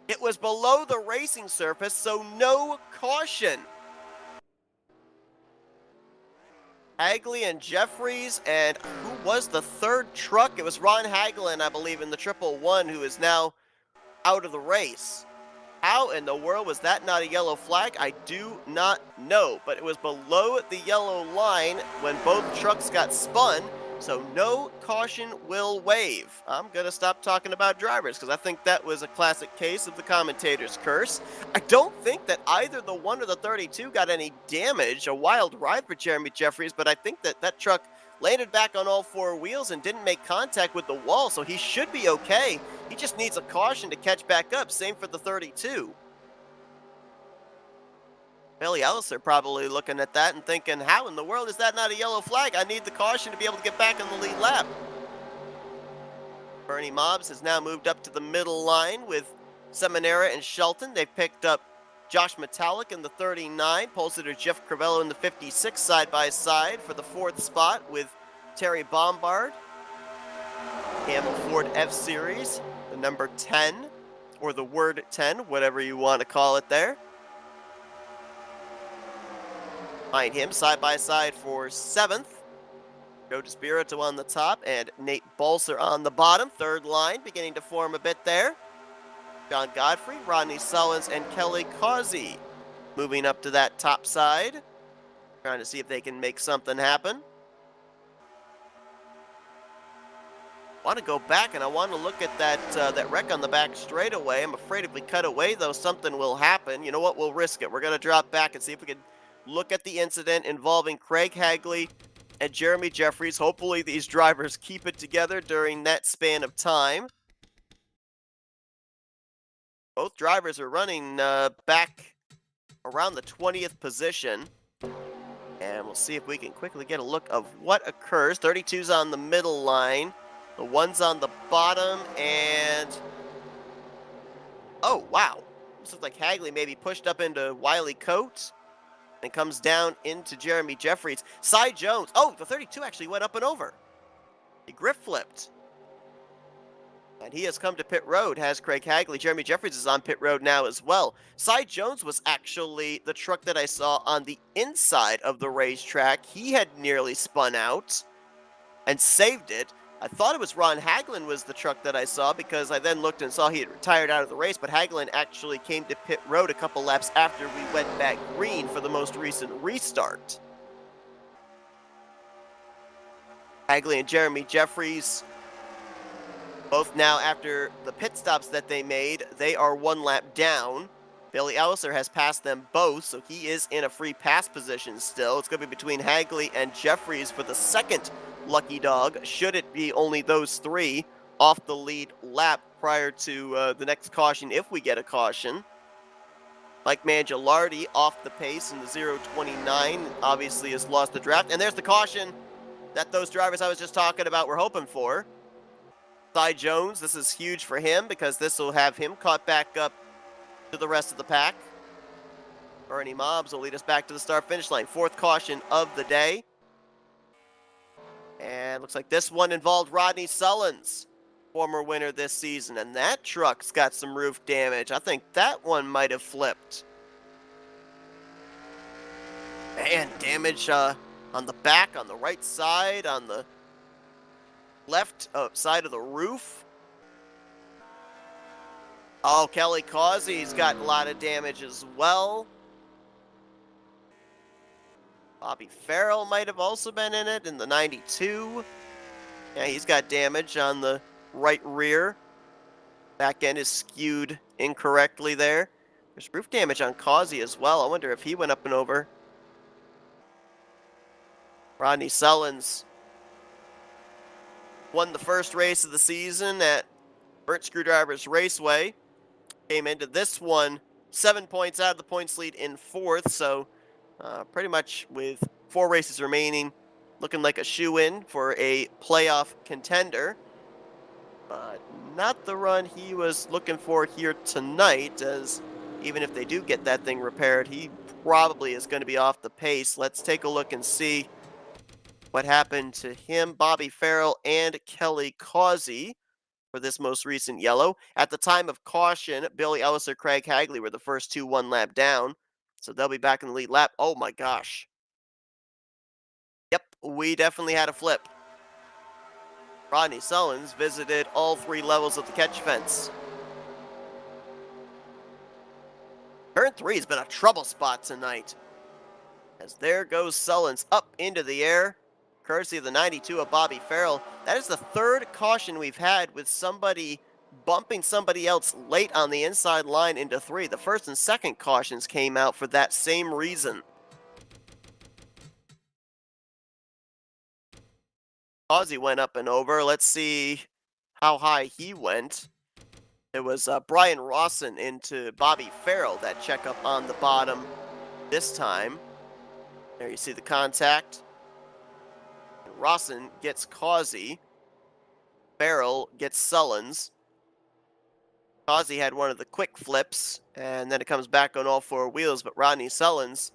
A: it was below the racing surface, so no caution. Hagley and Jeffries, and who was the 3rd truck? It was Ron Hagelin, I believe, in the 111, who is now out of the race. How in the world was that not a yellow flag? I do not know, but it was below the yellow line when both trucks got spun, so no caution will waive. I'm going to stop talking about drivers because I think that was a classic case of the commentator's curse. I don't think that either the 1 or the 32 got any damage. A wild ride for Jeremy Jeffries, but I think that that truck landed back on all 4 wheels and didn't make contact with the wall, so he should be okay. He just needs a caution to catch back up. Same for the 32. Billy Elliser probably looking at that and thinking, how in the world is that not a yellow flag? I need the caution to be able to get back in the lead lap. Bernie Mobbs has now moved up to the middle line with Seminara and Shelton. They've picked up Josh Metallic in the 39, pole sitter Jeff Crivello in the 56 side by side for the 4th spot with Terry Bombard. Campbell Ford F-Series, the number 10, or the word 10, whatever you want to call it there. Behind him, side by side for 7th, Joe DeSpirito on the top and Nate Balser on the bottom. 3rd line beginning to form a bit there. John Godfrey, Rodney Sullins, and Kelly Causey moving up to that top side, trying to see if they can make something happen. I want to go back and I want to look at that wreck on the back straightaway. I'm afraid if we cut away, though, something will happen. You know what? We'll risk it. We're going to drop back and see if we can look at the incident involving Craig Hagley and Jeremy Jeffries. Hopefully these drivers keep it together during that span of time. Both drivers are running back around the 20th position. And we'll see if we can quickly get a look of what occurs. 32's on the middle line. The 1's on the bottom, and... oh, wow. This looks like Hagley maybe pushed up into Wiley Coates and comes down into Jeremy Jeffries. Cy Jones. Oh, the 32 actually went up and over. He grip flipped. And he has come to pit road, has Craig Hagley. Jeremy Jeffries is on pit road now as well. Cy Jones was actually the truck that I saw on the inside of the racetrack. He had nearly spun out and saved it. I thought it was Ron Hagelin was the truck that I saw because I then looked and saw he had retired out of the race, but Hagelin actually came to pit road a couple laps after we went back green for the most recent restart. Hagley and Jeremy Jeffries, both now after the pit stops that they made, they are 1 lap down. Billy Elliser has passed them both, so he is in a free pass position still. It's going to be between Hagley and Jeffries for the 2nd lucky dog, should it be only those 3 off the lead lap prior to the next caution, if we get a caution. Mike Mangialardi off the pace in the 0.29, obviously has lost the draft. And there's the caution that those drivers I was just talking about were hoping for. Cy Jones, this is huge for him because this will have him caught back up to the rest of the pack. Bernie Mobbs will lead us back to the start-finish line. 4th caution of the day. And looks like this one involved Rodney Sullins, former winner this season. And that truck's got some roof damage. I think that one might have flipped. Man, damage on the back, on the right side, on the left side of the roof. Oh, Kelly Causey's got a lot of damage as well. Bobby Farrell might have also been in it in the 92. Yeah, he's got damage on the right rear. Back end is skewed incorrectly there. There's roof damage on Causey as well. I wonder if he went up and over. Rodney Sullins won the first race of the season at Burnt Screwdrivers Raceway. Came into this one 7 points out of the points lead in 4th, so pretty much with 4 races remaining, looking like a shoe-in for a playoff contender. But not the run he was looking for here tonight, as even if they do get that thing repaired, he probably is going to be off the pace. Let's take a look and see what happened to him, Bobby Farrell, and Kelly Causey for this most recent yellow. At the time of caution, Billy Elliser, Craig Hagley were the first 2 1 lap down. So they'll be back in the lead lap. Oh my gosh. Yep, we definitely had a flip. Rodney Sullins visited all 3 levels of the catch fence. Turn 3 has been a trouble spot tonight. As there goes Sullins up into the air, courtesy of the 92 of Bobby Farrell. That is the 3rd caution we've had with somebody bumping somebody else late on the inside line into 3. The 1st and 2nd cautions came out for that same reason. Causey went up and over. Let's see how high he went. It was Brian Rawson into Bobby Farrell, that checkup on the bottom this time. There you see the contact. Rawson gets Causey. Farrell gets Sullins. Causey had one of the quick flips, and then it comes back on all four wheels, but Rodney Sullins,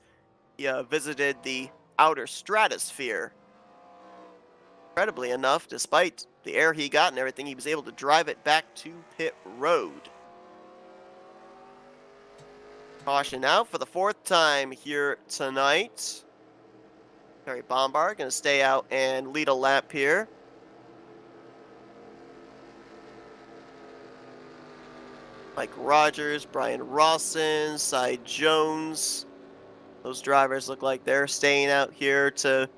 A: he visited the outer stratosphere. Incredibly enough, despite the air he got and everything, he was able to drive it back to pit road. Caution out for the fourth time here tonight. Terry Bombard going to stay out and lead a lap here. Mike Rogers, Brian Rawson, Cy Jones. Those drivers look like they're staying out here to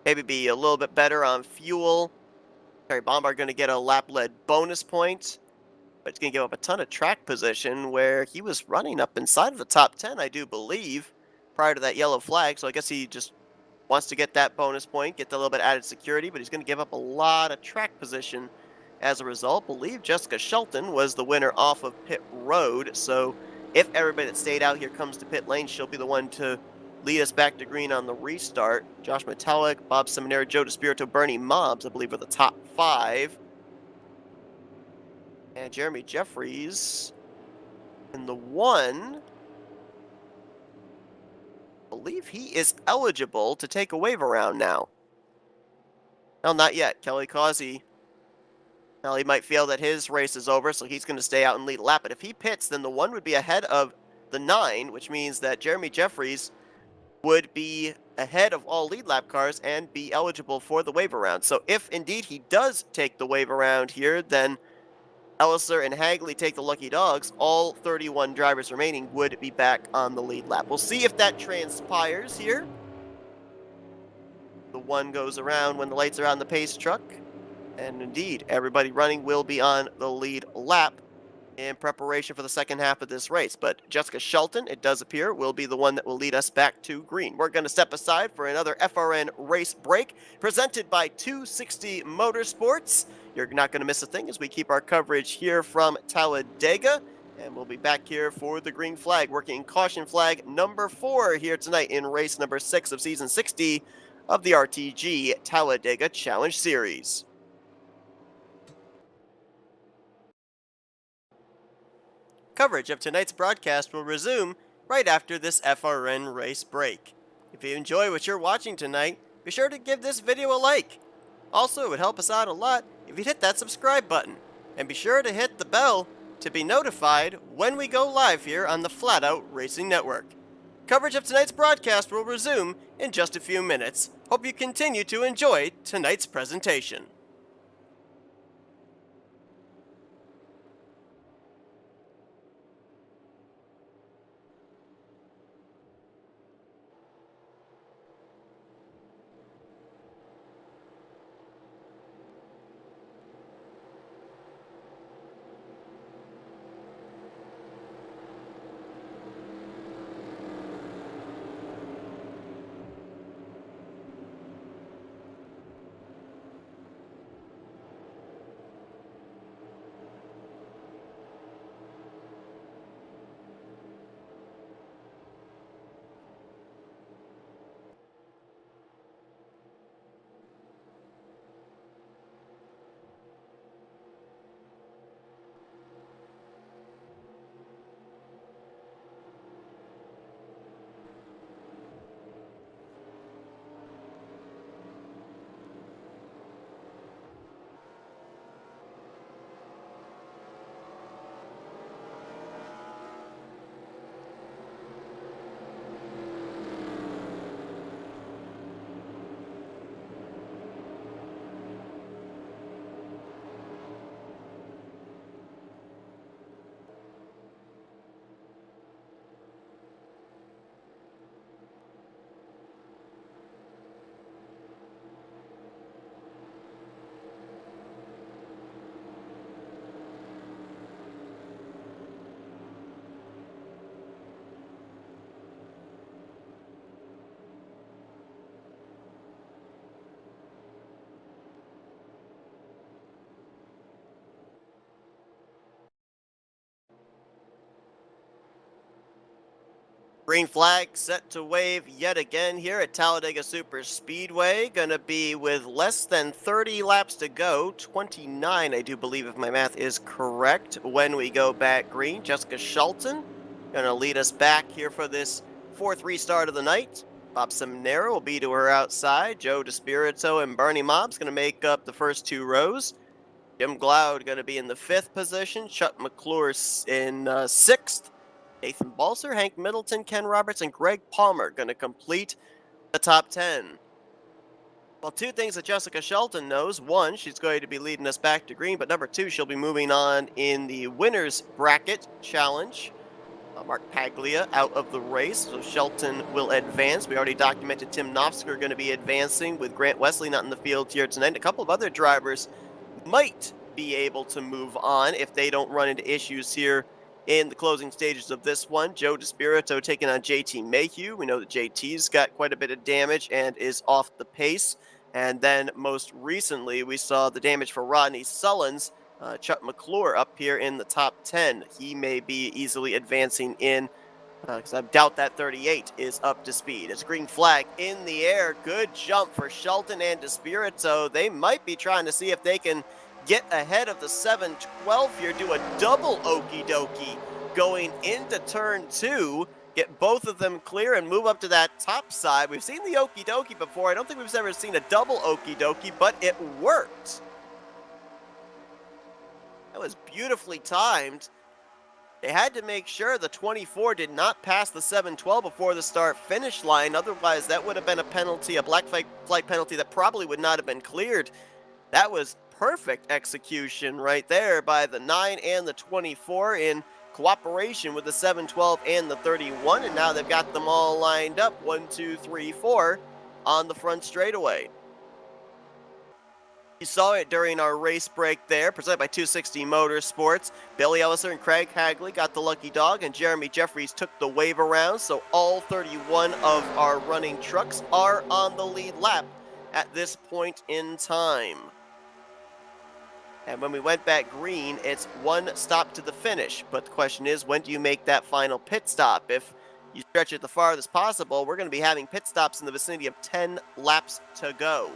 A: maybe be a little bit better on fuel. Terry Bombard going to get a lap-led bonus point, but it's going to give up a ton of track position where he was running up inside of the top 10, I do believe, prior to that yellow flag. So I guess he just wants to get that bonus point, get a little bit added security, but he's going to give up a lot of track position as a result. I believe Jessica Shelton was the winner off of pit road. So if everybody that stayed out here comes to pit lane, she'll be the one to lead us back to green on the restart. Josh Metallic, Bob Seminary, Joe DeSpirito, Bernie Mobbs, I believe, are the top 5. And Jeremy Jeffries in the 1. I believe he is eligible to take a wave around now. No, not yet. Kelly Causey, now he might feel that his race is over, so he's going to stay out and lead a lap. But if he pits, then the 1 would be ahead of the 9, which means that Jeremy Jeffries would be ahead of all lead lap cars and be eligible for the wave around. So if indeed he does take the wave around here, then Elliser and Hagley take the lucky dogs. All 31 drivers remaining would be back on the lead lap. We'll see if that transpires here. The 1 goes around when the lights are on the pace truck. And indeed, everybody running will be on the lead lap in preparation for the second half of this race. But Jessica Shelton, it does appear, will be the one that will lead us back to green. We're going to step aside for another FRN race break presented by 260 Motorsports. You're not going to miss a thing as we keep our coverage here from Talladega. And we'll be back here for the green flag, working caution flag number 4 here tonight in race number 6 of season 60 of the RTG Talladega Challenge Series. Coverage of tonight's broadcast will resume right after this FRN race break. If you enjoy what you're watching tonight, be sure to give this video a like. Also, it would help us out a lot if you'd hit that subscribe button. And be sure to hit the bell to be notified when we go live here on the Flatout Racing Network. Coverage of tonight's broadcast will resume in just a few minutes. Hope you continue to enjoy tonight's presentation. Green flag set to wave yet again here at Talladega Super Speedway. Gonna be with less than 30 laps to go. 29, I do believe, if my math is correct, when we go back green. Jessica Shelton gonna lead us back here for this fourth restart of the night. Bob Seminara will be to her outside. Joe DeSpirito and Bernie Mobbs gonna make up the first two rows. Jim Glaude gonna be in the fifth position. Chuck McClure in sixth. Nathan Balser, Hank Middleton, Ken Roberts, and Greg Palmer going to complete the top 10. Well, two things that Jessica Shelton knows. One, she's going to be leading us back to green, but number two, she'll be moving on in the winner's bracket challenge. Mark Paglia out of the race, so Shelton will advance. We already documented Tim Knopfsker going to be advancing with Grant Wesley not in the field here tonight. A couple of other drivers might be able to move on if they don't run into issues here in the closing stages of this one. Joe DeSpirito taking on JT Mayhew. We know that JT's got quite a bit of damage and is off the pace. And then most recently, we saw the damage for Rodney Sullins. Chuck McClure up here in the top 10. He may be easily advancing in, because I doubt that 38 is up to speed. It's a green flag in the air. Good jump for Shelton and DeSpirito. They might be trying to see if they can get ahead of the 712 here, do a double okie dokie going into turn 2, get both of them clear and move up to that top side. We've seen the okie dokie before. I don't think we've ever seen a double okie dokie, but it worked. That was beautifully timed. They had to make sure the 24 did not pass the 712 before the start finish line. Otherwise, that would have been a penalty, a black flag penalty that probably would not have been cleared. That was perfect execution right there by the 9 and the 24 in cooperation with the 712 and the 31, and now they've got them all lined up 1, 2, 3, 4 on the front straightaway. You saw it during our race break there, presented by 260 Motorsports. Billy Elliser and Craig Hagley got the lucky dog, and Jeremy Jeffries took the wave around, so all 31 of our running trucks are on the lead lap at this point in time. And when we went back green, it's one stop to the finish. But the question is, when do you make that final pit stop? If you stretch it the farthest possible, we're going to be having pit stops in the vicinity of 10 laps to go.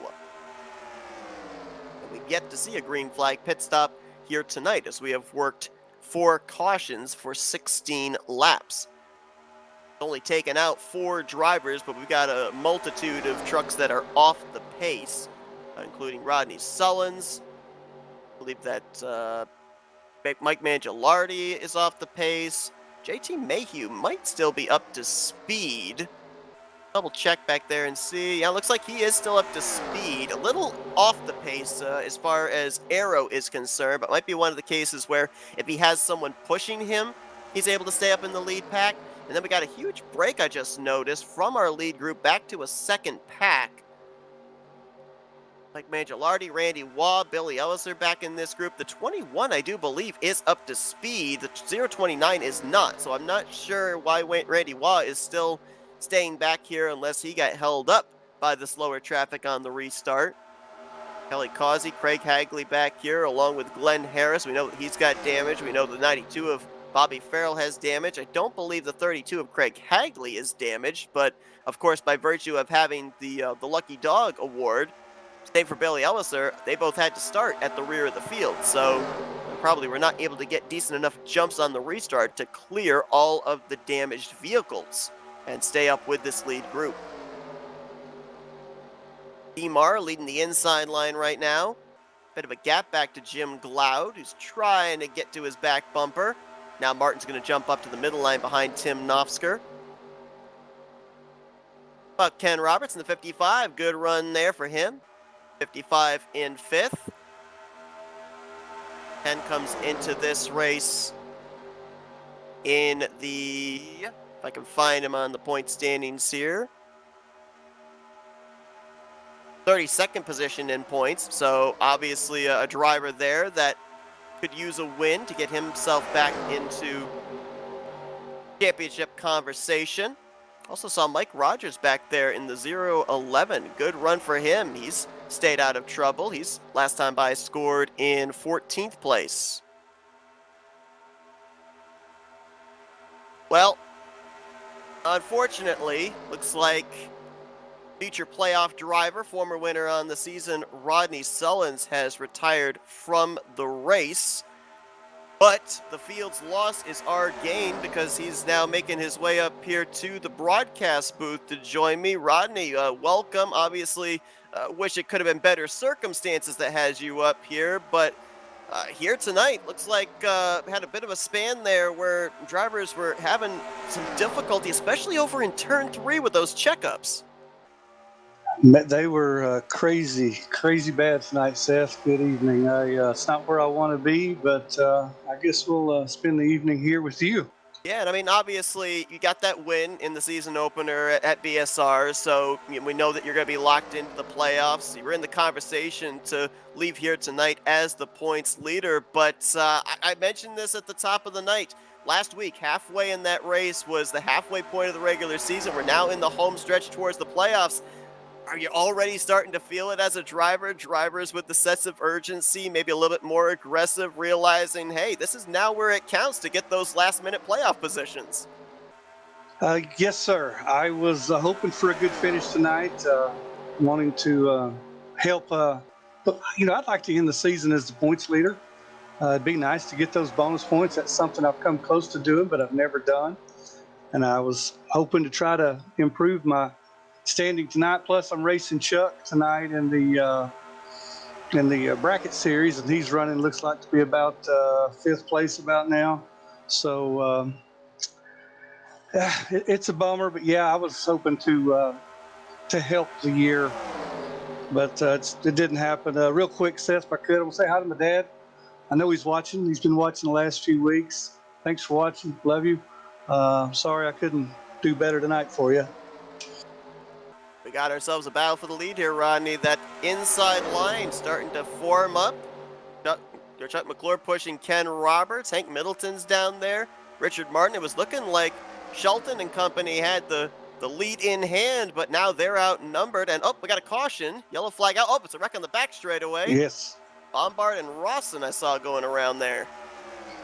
A: And we've yet to see a green flag pit stop here tonight, as we have worked 4 cautions for 16 laps. Only taken out 4 drivers, but we've got a multitude of trucks that are off the pace, including Rodney Sullins. I believe that Mike Mangialardi is off the pace. JT Mayhew might still be up to speed. Double check back there and see. Yeah, looks like he is still up to speed. A little off the pace as far as Aero is concerned, but might be one of the cases where if he has someone pushing him, he's able to stay up in the lead pack. And then we got a huge break I just noticed from our lead group back to a second pack. Mike Mangialardi, Randy Waugh, Billy Elliser back in this group. The 21, I do believe, is up to speed. The 029 is not, so I'm not sure why Randy Waugh is still staying back here unless he got held up by the slower traffic on the restart. Kelly Causey, Craig Hagley back here, along with Glenn Harris. We know that he's got damage. We know the 92 of Bobby Farrell has damage. I don't believe the 32 of Craig Hagley is damaged, but of course, by virtue of having the Lucky Dog Award, same for Billy Elliser, they both had to start at the rear of the field, so probably were not able to get decent enough jumps on the restart to clear all of the damaged vehicles and stay up with this lead group. Demar leading the inside line right now. Bit of a gap back to Jim Glaude, who's trying to get to his back bumper. Now Martin's going to jump up to the middle line behind Tim Knopfsker. About Ken Roberts in the 55, good run there for him. 55 in 5th. Ken comes into this race in the, if I can find him on the point standings here, 32nd position in points. So obviously a driver there that could use a win to get himself back into championship conversation. Also saw Mike Rogers back there in the 011. Good run for him. He's stayed out of trouble. He's last time by scored in 14th place. Well, Unfortunately, looks like future playoff driver, former winner on the season, Rodney Sullins, has retired from the race. But the field's loss is our gain because he's now making his way up here to the broadcast booth to join me. Rodney, welcome. Obviously, wish it could have been better circumstances that has you up here, but here tonight looks like had a bit of a span there where drivers were having some difficulty, especially over in turn 3 with those checkups.
B: They were crazy bad tonight, Seth. Good evening. It's not where I want to be, but I guess we'll spend the evening here with you.
A: Yeah, and I mean, obviously, you got that win in the season opener at BSR, so we know that you're going to be locked into the playoffs. You were in the conversation to leave here tonight as the points leader, but I mentioned this at the top of the night. Last week, halfway in that race was the halfway point of the regular season. We're now in the home stretch towards the playoffs. Are you already starting to feel it as a driver? Drivers with the sense of urgency, maybe a little bit more aggressive, realizing, hey, this is now where it counts to get those last-minute playoff positions.
B: Yes, sir. I was hoping for a good finish tonight, wanting to help. But, I'd like to end the season as the points leader. It'd be nice to get those bonus points. That's something I've come close to doing, but I've never done. And I was hoping to try to improve my standing tonight. Plus, I'm racing Chuck tonight in the bracket series, and he's running. Looks like to be about 5th place about now. So it's a bummer, but yeah, I was hoping to help the year, but it didn't happen. Real quick, Seth, if I could, I will say hi to my dad. I know he's watching. He's been watching the last few weeks. Thanks for watching. Love you. Sorry I couldn't do better tonight for you.
A: We got ourselves a battle for the lead here, Rodney. That inside line starting to form up. Chuck McClure pushing Ken Roberts. Hank Middleton's down there. Richard Martin. It was looking like Shelton and company had the lead in hand, but now they're outnumbered. And, we got a caution. Yellow flag out. It's a wreck on the back straightaway.
B: Yes.
A: Bombard and Rawson I saw going around there.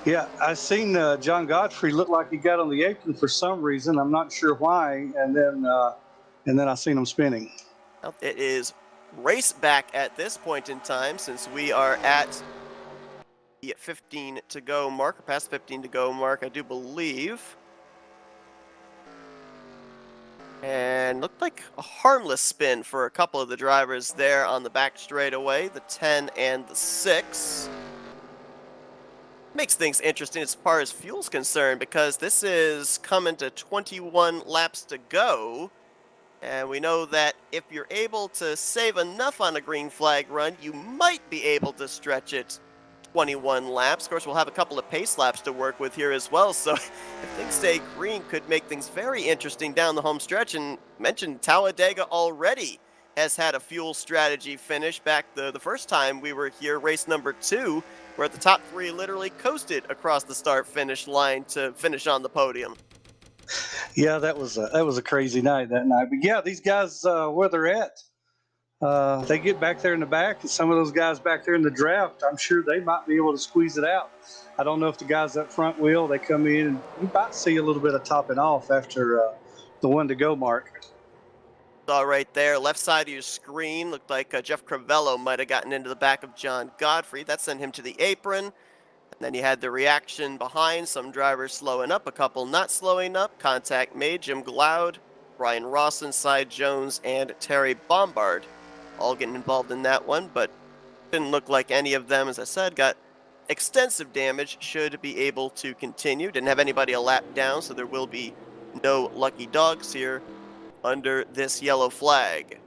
B: Yeah, I seen John Godfrey look like he got on the apron for some reason. I'm not sure why. And then I seen him spinning.
A: Well, it is race back at this point in time, since we are at the 15 to go mark, or past 15 to go mark, I do believe. And looked like a harmless spin for a couple of the drivers there on the back straightaway, the 10 and the 6. Makes things interesting as far as fuel's concerned, because this is coming to 21 laps to go. And we know that if you're able to save enough on a green flag run, you might be able to stretch it 21 laps. Of course, we'll have a couple of pace laps to work with here as well. So if things stay green, could make things very interesting down the home stretch. And mentioned Talladega already has had a fuel strategy finish back the first time we were here, race number 2, where the top 3 literally coasted across the start-finish line to finish on the podium.
B: Yeah, that was a crazy night that night. But yeah, these guys, where they're at, they get back there in the back, and some of those guys back there in the draft, I'm sure they might be able to squeeze it out. I don't know if the guys up front will. They come in, and you might see a little bit of topping off after the 1 to go mark.
A: Saw right there, left side of your screen, looked like Jeff Crivello might have gotten into the back of John Godfrey. That sent him to the apron. And then you had the reaction behind, some drivers slowing up, a couple not slowing up. Contact made, Jim Glaude, Brian Rawson, Cy Jones, and Terry Bombard all getting involved in that one, but didn't look like any of them, as I said, got extensive damage, should be able to continue. Didn't have anybody a lap down, so there will be no lucky dogs here under this yellow flag.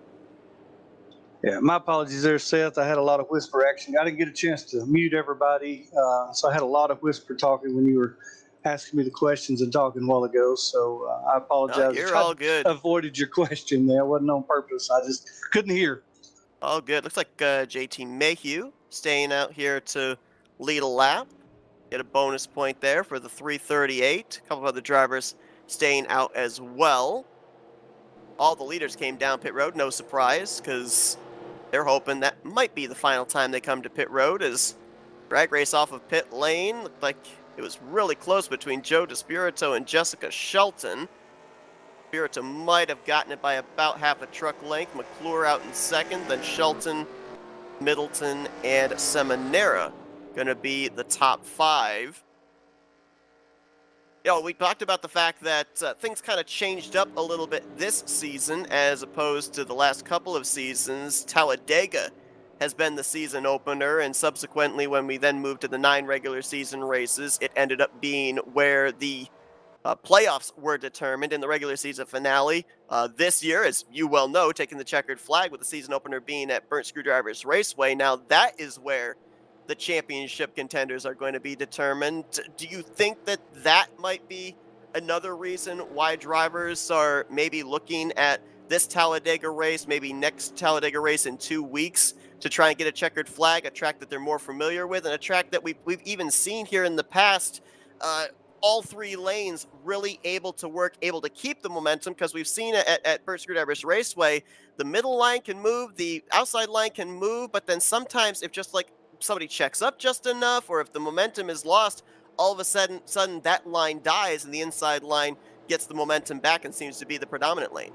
B: Yeah, my apologies there, Seth. I had a lot of whisper action. I didn't get a chance to mute everybody, so I had a lot of whisper talking when you were asking me the questions and talking a while ago. So I apologize.
A: No, you're all good.
B: Avoided your question there. It wasn't on purpose. I just couldn't hear.
A: All good. Looks like JT Mayhew staying out here to lead a lap. Get a bonus point there for the 338. A couple of other drivers staying out as well. All the leaders came down pit road, no surprise, because they're hoping that might be the final time they come to pit road, as drag race off of pit lane. Looked like it was really close between Joe DeSpirito and Jessica Shelton. Spirito might have gotten it by about half a truck length. McClure out in second, then Shelton, Middleton, and Seminara going to be the top five. We talked about the fact that things kind of changed up a little bit this season as opposed to the last couple of seasons. Talladega has been the season opener, and subsequently, when we then moved to the 9 regular season races, it ended up being where the playoffs were determined in the regular season finale. This year, as you well know, taking the checkered flag with the season opener being at Burnt Screwdrivers Raceway. Now, that is where the championship contenders are going to be determined. Do you think that that might be another reason why drivers are maybe looking at this Talladega race, maybe next Talladega race in 2 weeks, to try and get a checkered flag, a track that they're more familiar with, and a track that we've even seen here in the past? All 3 lanes really able to work, able to keep the momentum, because we've seen it at Burnt Screwdrivers Raceway. The middle line can move, the outside line can move, but then sometimes if just like somebody checks up just enough, or if the momentum is lost, all of a sudden that line dies and the inside line gets the momentum back and seems to be the predominant lane.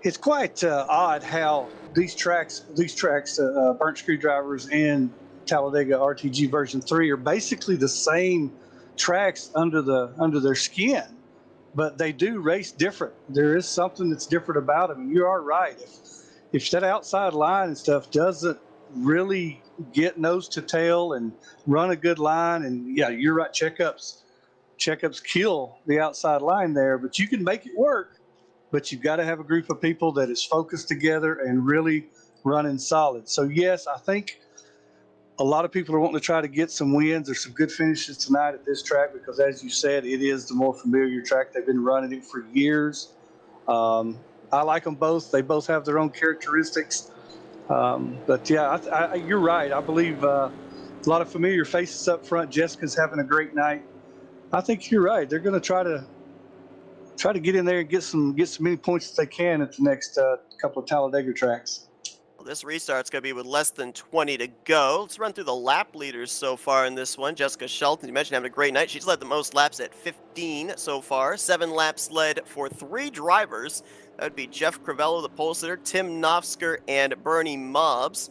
B: It's quite odd how these tracks, Burnt Screwdrivers and Talladega RTG version 3 are basically the same tracks under their skin, but they do race different. There is something that's different about them. And you are right. If that outside line and stuff doesn't really get nose to tail and run a good line, and yeah, you're right, checkups kill the outside line there, but you can make it work. But you've got to have a group of people that is focused together and really running solid. So yes, I think a lot of people are wanting to try to get some wins or some good finishes tonight at this track, because as you said, it is the more familiar track. They've been running it for years. I like them both. They both have their own characteristics. But yeah, you're right. I believe a lot of familiar faces up front. Jessica's having a great night. I think you're right. They're going to try to get in there and get some many points as they can at the next couple of Talladega tracks.
A: Well, this restart's going to be with less than 20 to go. Let's run through the lap leaders so far in this one. Jessica Shelton, you mentioned having a great night. She's led the most laps at 15 so far. 7 laps led for 3 drivers. That would be Jeff Crivello, the pole sitter, Tim Nofsker, and Bernie Mobbs.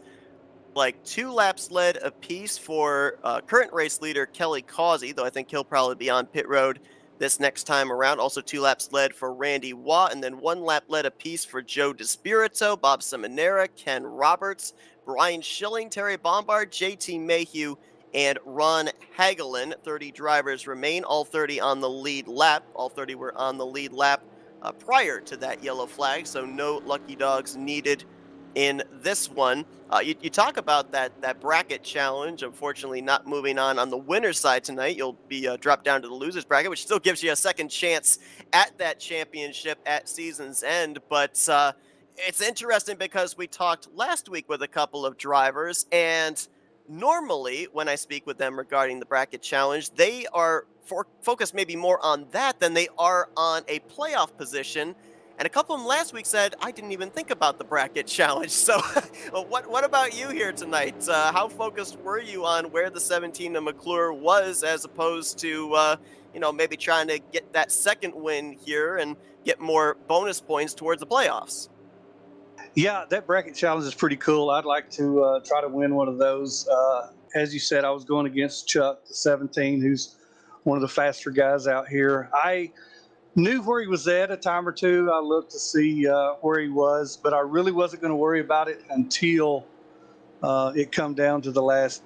A: Like 2 laps led apiece for current race leader Kelly Causey, though I think he'll probably be on pit road this next time around. Also 2 laps led for Randy Watt, and then 1 lap led apiece for Joe DeSpirito, Bob Seminara, Ken Roberts, Brian Schilling, Terry Bombard, JT Mayhew, and Ron Hagelin. 30 drivers remain, all 30 on the lead lap. All 30 were on the lead lap prior to that yellow flag, so no lucky dogs needed in this one. You talk about that bracket challenge. Unfortunately, not moving on the winner's side tonight. You'll be dropped down to the loser's bracket, which still gives you a second chance at that championship at season's end. But it's interesting because we talked last week with a couple of drivers, and normally when I speak with them regarding the bracket challenge, they are focused maybe more on that than they are on a playoff position. And a couple of them last week said, I didn't even think about the bracket challenge. So what about you here tonight? How focused were you on where the 17 of McClure was, as opposed to, maybe trying to get that second win here and get more bonus points towards the playoffs?
B: Yeah, that bracket challenge is pretty cool. I'd like to try to win one of those. As you said, I was going against Chuck, the 17, who's one of the faster guys out here. I knew where he was at a time or two. I looked to see where he was, but I really wasn't going to worry about it until it come down to the last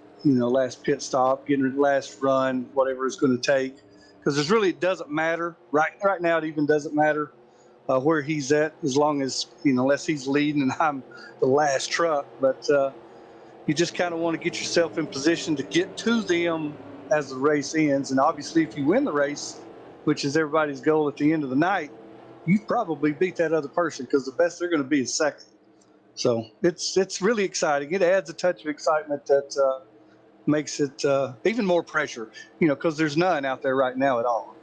B: pit stop, getting the last run, whatever it's going to take. Because it doesn't matter right now. It even doesn't matter where he's at, as long as unless he's leading and I'm the last truck. But you just kind of want to get yourself in position to get to them as the race ends. And obviously, if you win the race, which is everybody's goal at the end of the night, you probably beat that other person, because the best they're going to be is second. So it's really exciting. It adds a touch of excitement that makes it even more pressure, because there's none out there right now at all.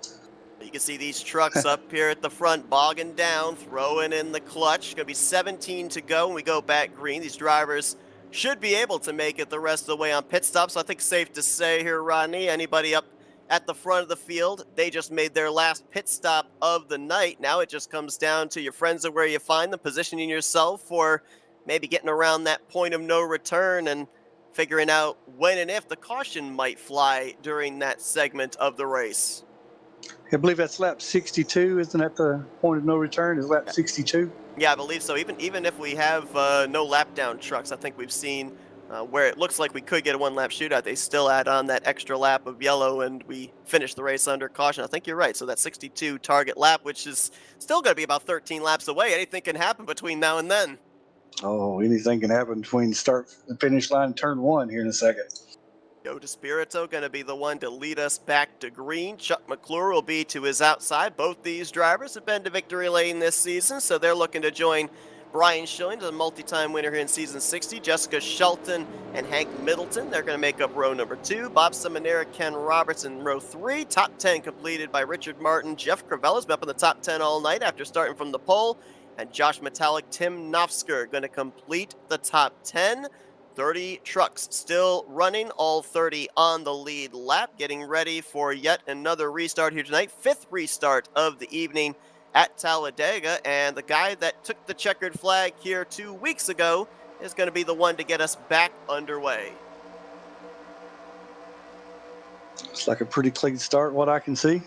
A: You can see these trucks up here at the front bogging down, throwing in the clutch. Going to be 17 to go when we go back green. These drivers should be able to make it the rest of the way on pit stop. So I think safe to say here, Rodney, anybody up at the front of the field. They just made their last pit stop of the night. Now it just comes down to your friends and where you find them, positioning yourself for maybe getting around that point of no return and figuring out when and if the caution might fly during that segment of the race.
B: I believe that's lap 62, isn't that the point of no return? Is lap 62?
A: Yeah, I believe so. Even if we have no lap down trucks, I think we've seen where it looks like we could get a one-lap shootout. They still add on that extra lap of yellow, and we finish the race under caution. I think you're right. So that 62 target lap, which is still going to be about 13 laps away. Anything can happen between now and then.
B: Oh, anything can happen between start and finish line turn 1 here in a second.
A: Joe DeSpirito going to be the one to lead us back to green. Chuck McClure will be to his outside. Both these drivers have been to victory lane this season, so they're looking to join Brian Schilling, the multi-time winner here in season 60. Jessica Shelton and Hank Middleton, they're going to make up row number 2. Bob Seminara, Ken Robertson, row 3. Top 10 completed by Richard Martin. Jeff Crevella's been up in the top 10 all night after starting from the pole. And Josh Metallic, Tim Nofsker going to complete the top 10. 30 trucks still running, all 30 on the lead lap, getting ready for yet another restart here tonight. 5th restart of the evening at Talladega, and the guy that took the checkered flag here 2 weeks ago is going to be the one to get us back underway.
B: It's like a pretty clean start, what I can see.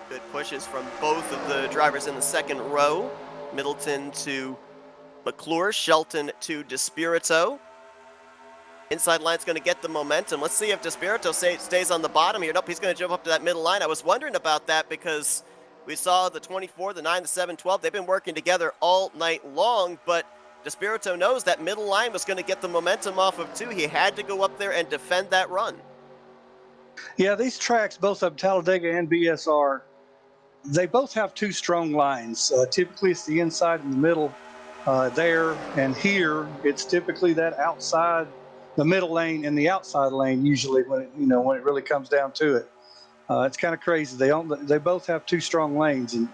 A: Good pushes from both of the drivers in the second row. Middleton to McClure, Shelton to DeSpirito. Inside line's going to get the momentum. Let's see if DeSpirito stays on the bottom here. Nope, he's going to jump up to that middle line. I was wondering about that because we saw the 24, the 9, the 7, 12. They've been working together all night long, but DeSpirito knows that middle line was going to get the momentum off of 2. He had to go up there and defend that run.
B: Yeah, these tracks, both of Talladega and BSR, they both have 2 strong lines. Typically, it's the inside and the middle. There and here, it's typically that outside, the middle lane and the outside lane. Usually, when it really comes down to it, it's kind of crazy. They both have 2 strong lanes, and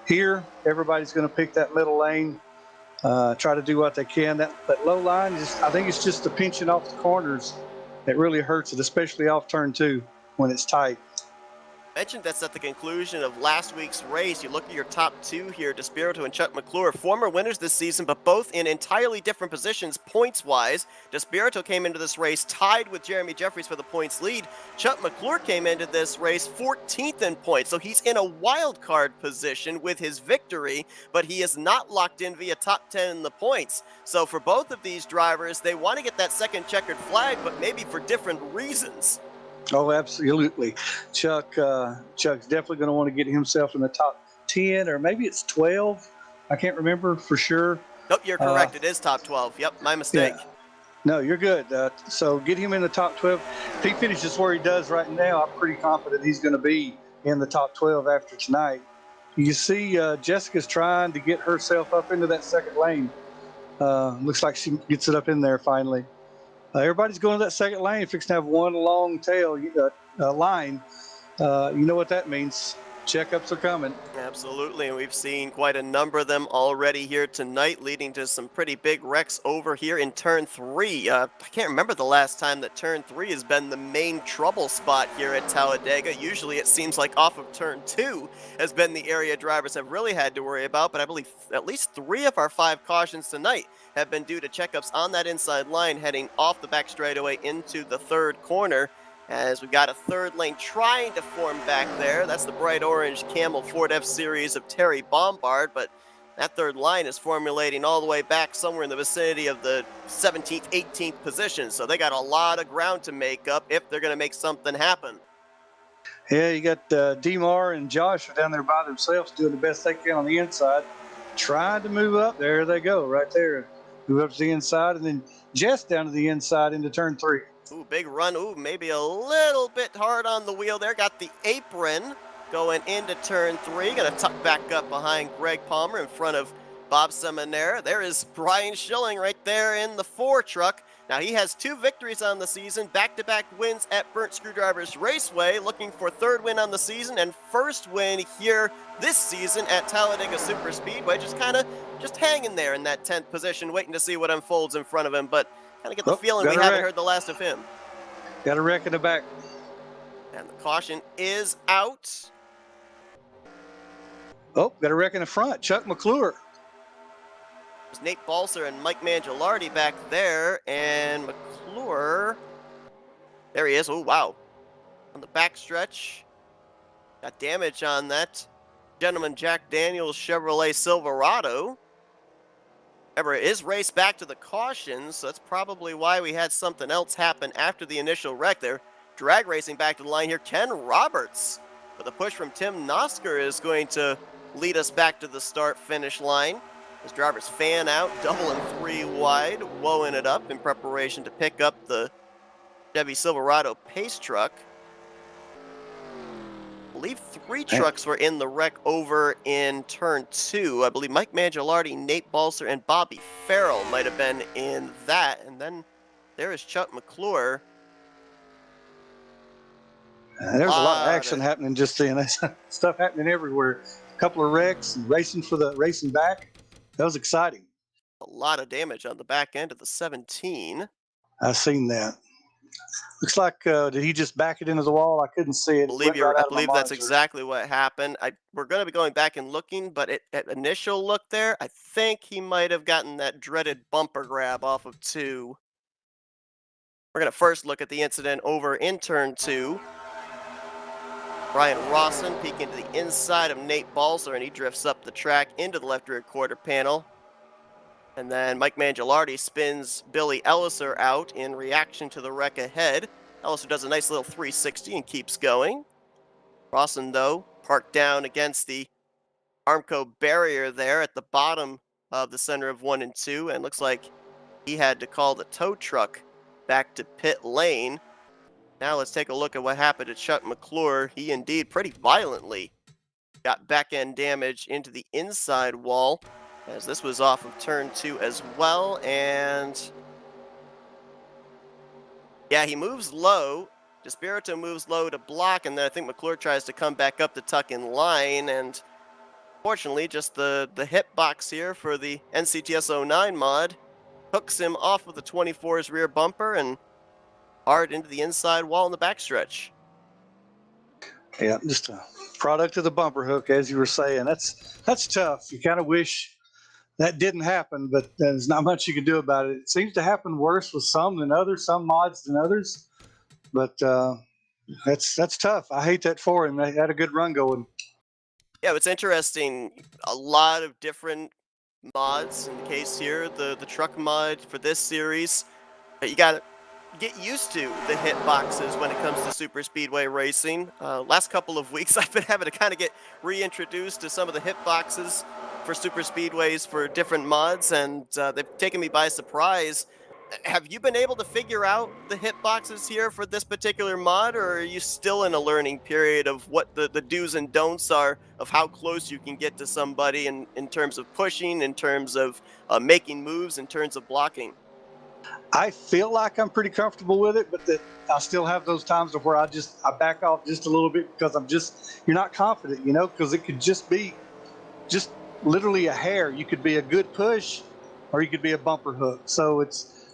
B: here everybody's going to pick that middle lane, try to do what they can. That low line, I think it's just the pinching off the corners that really hurts it, especially off turn 2 when it's tight.
A: Mentioned that's at the conclusion of last week's race. You look at your top 2 here, DeSpirito and Chuck McClure, former winners this season, but both in entirely different positions points-wise. DeSpirito came into this race tied with Jeremy Jeffries for the points lead. Chuck McClure came into this race 14th in points, so he's in a wild card position with his victory, but he is not locked in via top 10 in the points. So for both of these drivers, they want to get that second checkered flag, but maybe for different reasons.
B: Oh, absolutely. Chuck's definitely going to want to get himself in the top 10, or maybe it's 12. I can't remember for sure.
A: Nope, you're correct. It is top 12. Yep, my mistake.
B: Yeah. No, you're good. So get him in the top 12. If he finishes where he does right now, I'm pretty confident he's going to be in the top 12 after tonight. You see Jessica's trying to get herself up into that second lane. Looks like she gets it up in there finally. Everybody's going to that second lane, fixing to have one long tail line. You know what that means. Checkups are coming.
A: Absolutely, and we've seen quite a number of them already here tonight, leading to some pretty big wrecks over here in turn 3. I can't remember the last time that turn 3 has been the main trouble spot here at Talladega. Usually it seems like off of turn 2 has been the area drivers have really had to worry about, but I believe at least 3 of our 5 cautions tonight have been due to checkups on that inside line heading off the back straightaway into the third corner. As we've got a third lane trying to form back there. That's the bright orange Camel Ford F-Series of Terry Bombard, but that third line is formulating all the way back somewhere in the vicinity of the 17th, 18th position. So they got a lot of ground to make up if they're going to make something happen.
B: Yeah, you got Demar and Josh are down there by themselves doing the best they can on the inside, trying to move up. There they go, right there. Move up to the inside, and then Jess down to the inside into turn 3.
A: Ooh, big run. Ooh, maybe a little bit hard on the wheel there. Got the apron going into turn 3. Going to tuck back up behind Greg Palmer in front of Bob Seminara. There is Brian Schilling right there in the 4 truck. Now he has 2 victories on the season, back-to-back wins at Burnt Screwdrivers Raceway, looking for 3rd win on the season and 1st win here this season at Talladega Super Speedway. Just hanging there in that 10th position, waiting to see what unfolds in front of him, but kind of get the feeling we haven't heard the last of him.
B: Got a wreck in the back.
A: And the caution is out.
B: Oh, got a wreck in the front. Chuck McClure.
A: There's Nate Balser and Mike Mangialardi back there, and McClure, there he is. Oh, wow. On the backstretch, got damage on that gentleman Jack Daniels Chevrolet Silverado. However, it is raced back to the caution, so that's probably why we had something else happen after the initial wreck there. Drag racing back to the line here. Ken Roberts, with a push from Tim Nosker, is going to lead us back to the start-finish line. His drivers fan out, double and three wide, woeing it up in preparation to pick up the Chevy Silverado pace truck. I believe three trucks were in the wreck over in turn 2. I believe Mike Mangialardi, Nate Balser, and Bobby Farrell might have been in that. And then there is Chuck McClure.
B: There's a lot of action happening just then. There's stuff happening everywhere. A couple of wrecks and racing back. That was exciting.
A: A lot of damage on the back end of the 17.
B: I seen that. Looks like, did he just back it into the wall? I couldn't see it.
A: I believe that's exactly what happened. We're going to be going back and looking, but at initial look there, I think he might have gotten that dreaded bumper grab off of 2. We're going to first look at the incident over in turn 2. Brian Rawson peeking to the inside of Nate Balser, and he drifts up the track into the left rear quarter panel. And then Mike Mangialardi spins Billy Elliser out in reaction to the wreck ahead. Elliser does a nice little 360 and keeps going. Rawson, though, parked down against the Armco barrier there at the bottom of the center of 1 and 2, and looks like he had to call the tow truck back to pit lane. Now let's take a look at what happened to Chuck McClure. He indeed pretty violently got back-end damage into the inside wall, as this was off of turn 2 as well. And yeah, he moves low. Despirito moves low to block, and then I think McClure tries to come back up to tuck in line. And fortunately, just the hitbox here for the NCTS 09 mod hooks him off of the 24's rear bumper and hard into the inside wall in the backstretch.
B: Yeah, just a product of the bumper hook, as you were saying. That's tough. You kind of wish that didn't happen, but there's not much you can do about it. It seems to happen worse with some than others, some mods than others. But that's tough. I hate that for him. They had a good run going.
A: Yeah, it's interesting. A lot of different mods in the case here. The truck mod for this series. You got to get used to the hit boxes when it comes to super speedway racing. Last couple of weeks, I've been having to kind of get reintroduced to some of the hit boxes for super speedways for different mods, and they've taken me by surprise. Have you been able to figure out the hit boxes here for this particular mod, or are you still in a learning period of what the do's and don'ts are of how close you can get to somebody in terms of pushing, in terms of making moves, in terms of blocking?
B: I feel like I'm pretty comfortable with it, but that I still have those times of where I back off just a little bit because you're not confident, because it could just be just literally a hair. You could be a good push or you could be a bumper hook. So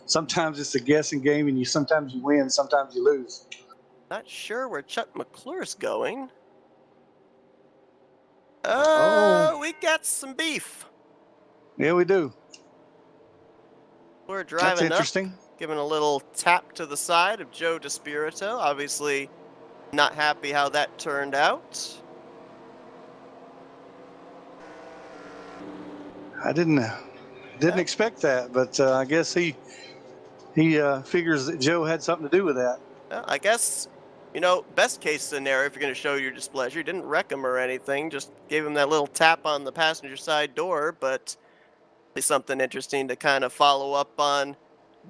B: sometimes it's a guessing game, and sometimes you win, sometimes you lose.
A: Not sure where Chuck McClure's going. We got some beef.
B: Yeah, we do.
A: We're driving
B: That's interesting.
A: Up, giving a little tap to the side of Joe Despirito. Obviously not happy how that turned out.
B: I didn't expect that, but I guess he figures that Joe had something to do with that.
A: I guess, best case scenario, if you're going to show your displeasure, you didn't wreck him or anything, just gave him that little tap on the passenger side door, but something interesting to kind of follow up on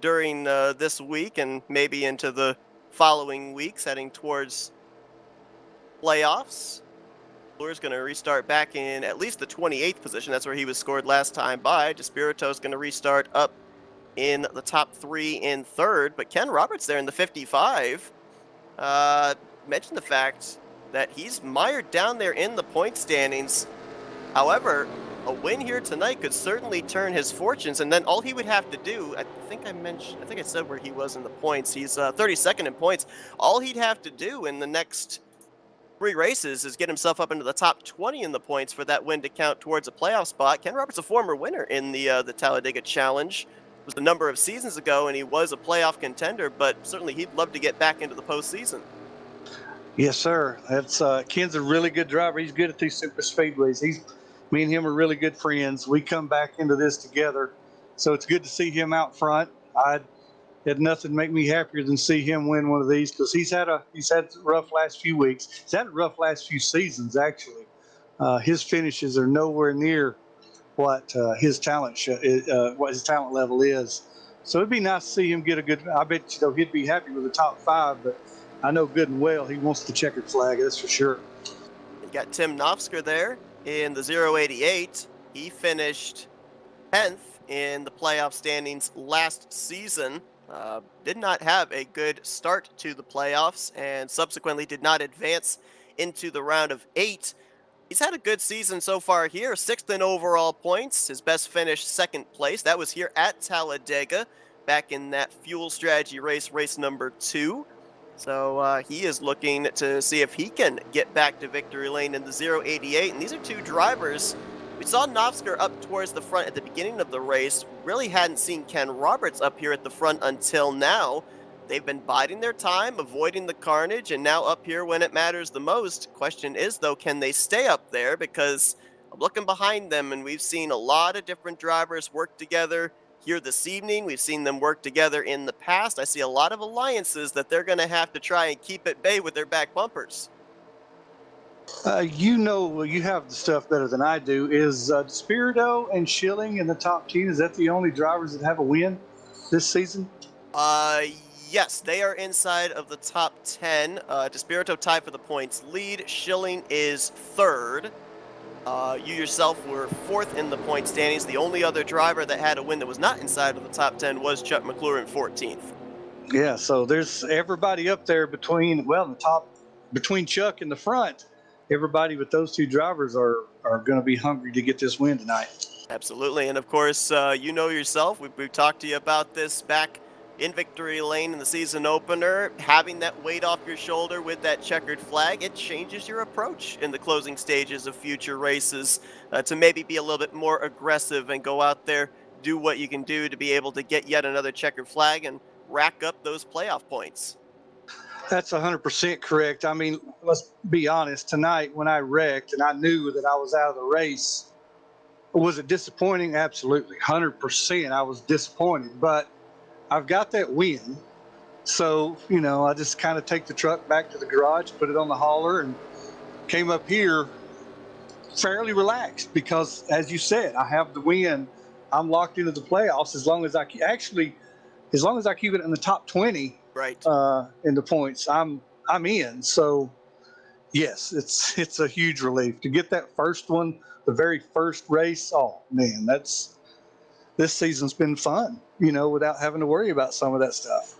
A: during this week and maybe into the following weeks heading towards playoffs. McClure's going to restart back in at least the 28th position. That's where he was scored last time by. Despirito's going to restart up in the top 3 in 3rd, but Ken Roberts there in the 55 mentioned the fact that he's mired down there in the point standings. However, a win here tonight could certainly turn his fortunes. And then all he would have to do, I think I said where he was in the points. He's 32nd in points. All he'd have to do in the next 3 races is get himself up into the top 20 in the points for that win to count towards a playoff spot. Ken Roberts, a former winner in the Talladega Challenge, it was a number of seasons ago, and he was a playoff contender. But certainly, he'd love to get back into the postseason.
B: Yes, sir. That's Ken's a really good driver. He's good at these super speedways. Me and him are really good friends. We come back into this together, so it's good to see him out front. I had nothing make me happier than see him win one of these because he's had a rough last few weeks. He's had a rough last few seasons actually. His finishes are nowhere near what his talent what his talent level is. So it'd be nice to see him get a good. I bet he'd be happy with the top 5, but I know good and well he wants the checkered flag. That's for sure.
A: You got Tim Nofsker there in the 088. He finished 10th in the playoff standings last season. Did not have a good start to the playoffs and subsequently did not advance into the round of 8. He's had a good season so far here, 6th in overall points. His best finish, 2nd place. That was here at Talladega back in that fuel strategy race number 2. So he is looking to see if he can get back to victory lane in the 088. And these are 2 drivers. We saw Nofsker up towards the front at the beginning of the race. Really hadn't seen Ken Roberts up here at the front until now. They've been biding their time, avoiding the carnage, and now up here when it matters the most. Question is, though, can they stay up there? Because I'm looking behind them, and we've seen a lot of different drivers work together here this evening. We've seen them work together in the past. I see a lot of alliances that they're going to have to try and keep at bay with their back bumpers.
B: You have the stuff better than I do. Is Spirito and Schilling in the top 10? Is that the only drivers that have a win this season?
A: Yes, they are inside of the top 10. Despirito tied for the points lead. Schilling is 3rd. You yourself were 4th in the point standings. The only other driver that had a win that was not inside of the top 10 was Chuck McLaurin, 14th.
B: Yeah, so there's everybody up there between Chuck and the front. Everybody with those 2 drivers are going to be hungry to get this win tonight.
A: Absolutely, and of course, you know yourself, we've talked to you about this back in victory lane in the season opener. Having that weight off your shoulder with that checkered flag, it changes your approach in the closing stages of future races to maybe be a little bit more aggressive and go out there, do what you can do to be able to get yet another checkered flag and rack up those playoff points.
B: That's 100% correct. I mean, let's be honest. Tonight, when I wrecked and I knew that I was out of the race, was it disappointing? Absolutely. 100% I was disappointed. But I've got that win. So, I just kind of take the truck back to the garage, put it on the hauler, and came up here fairly relaxed because, as you said, I have the win. I'm locked into the playoffs as long as I keep it in the top 20.
A: Right.
B: In the points, I'm in. So, yes, it's a huge relief to get that first one, the very first race. Oh man, this season's been fun, without having to worry about some of that stuff.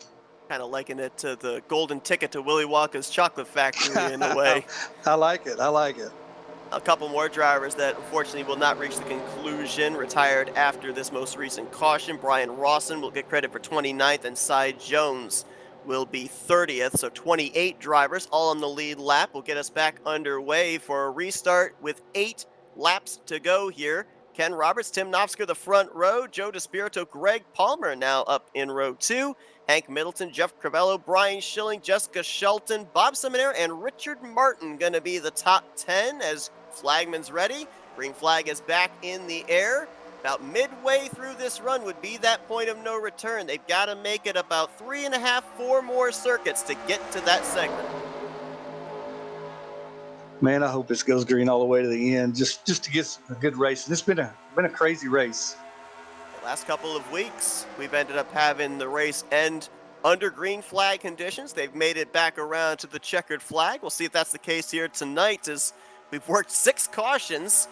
A: Kind of liken it to the golden ticket to Willy Wonka's chocolate factory in a way.
B: I like it.
A: A couple more drivers that unfortunately will not reach the conclusion retired after this most recent caution. Brian Rawson will get credit for 29th, and Cy Jones will be 30th. So 28 drivers all on the lead lap will get us back underway for a restart with 8 laps to go here. Ken Roberts, Tim Nofsker, the front row. Joe Despirito, Greg Palmer now up in row 2. Hank Middleton, Jeff Crivello, Brian Schilling, Jessica Shelton, Bob Seminare, and Richard Martin going to be the top 10 as flagman's ready. Green flag is back in the air. About midway through this run would be that point of no return. They've got to make it about 3.5, 4 more circuits to get to that segment.
B: Man, I hope this goes green all the way to the end, just to get a good race. And it's been a crazy race.
A: The last couple of weeks, we've ended up having the race end under green flag conditions. They've made it back around to the checkered flag. We'll see if that's the case here tonight, as we've worked 6 cautions.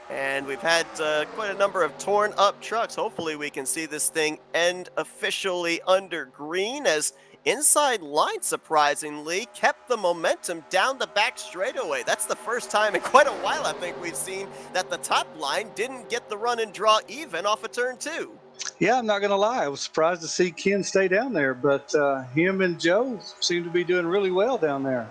A: And we've had quite a number of torn up trucks. Hopefully we can see this thing end officially under green, as inside line, surprisingly, kept the momentum down the back straightaway. That's the first time in quite a while, I think, we've seen that the top line didn't get the run and draw even off of turn 2.
B: Yeah, I'm not going to lie. I was surprised to see Ken stay down there, but him and Joe seem to be doing really well down there.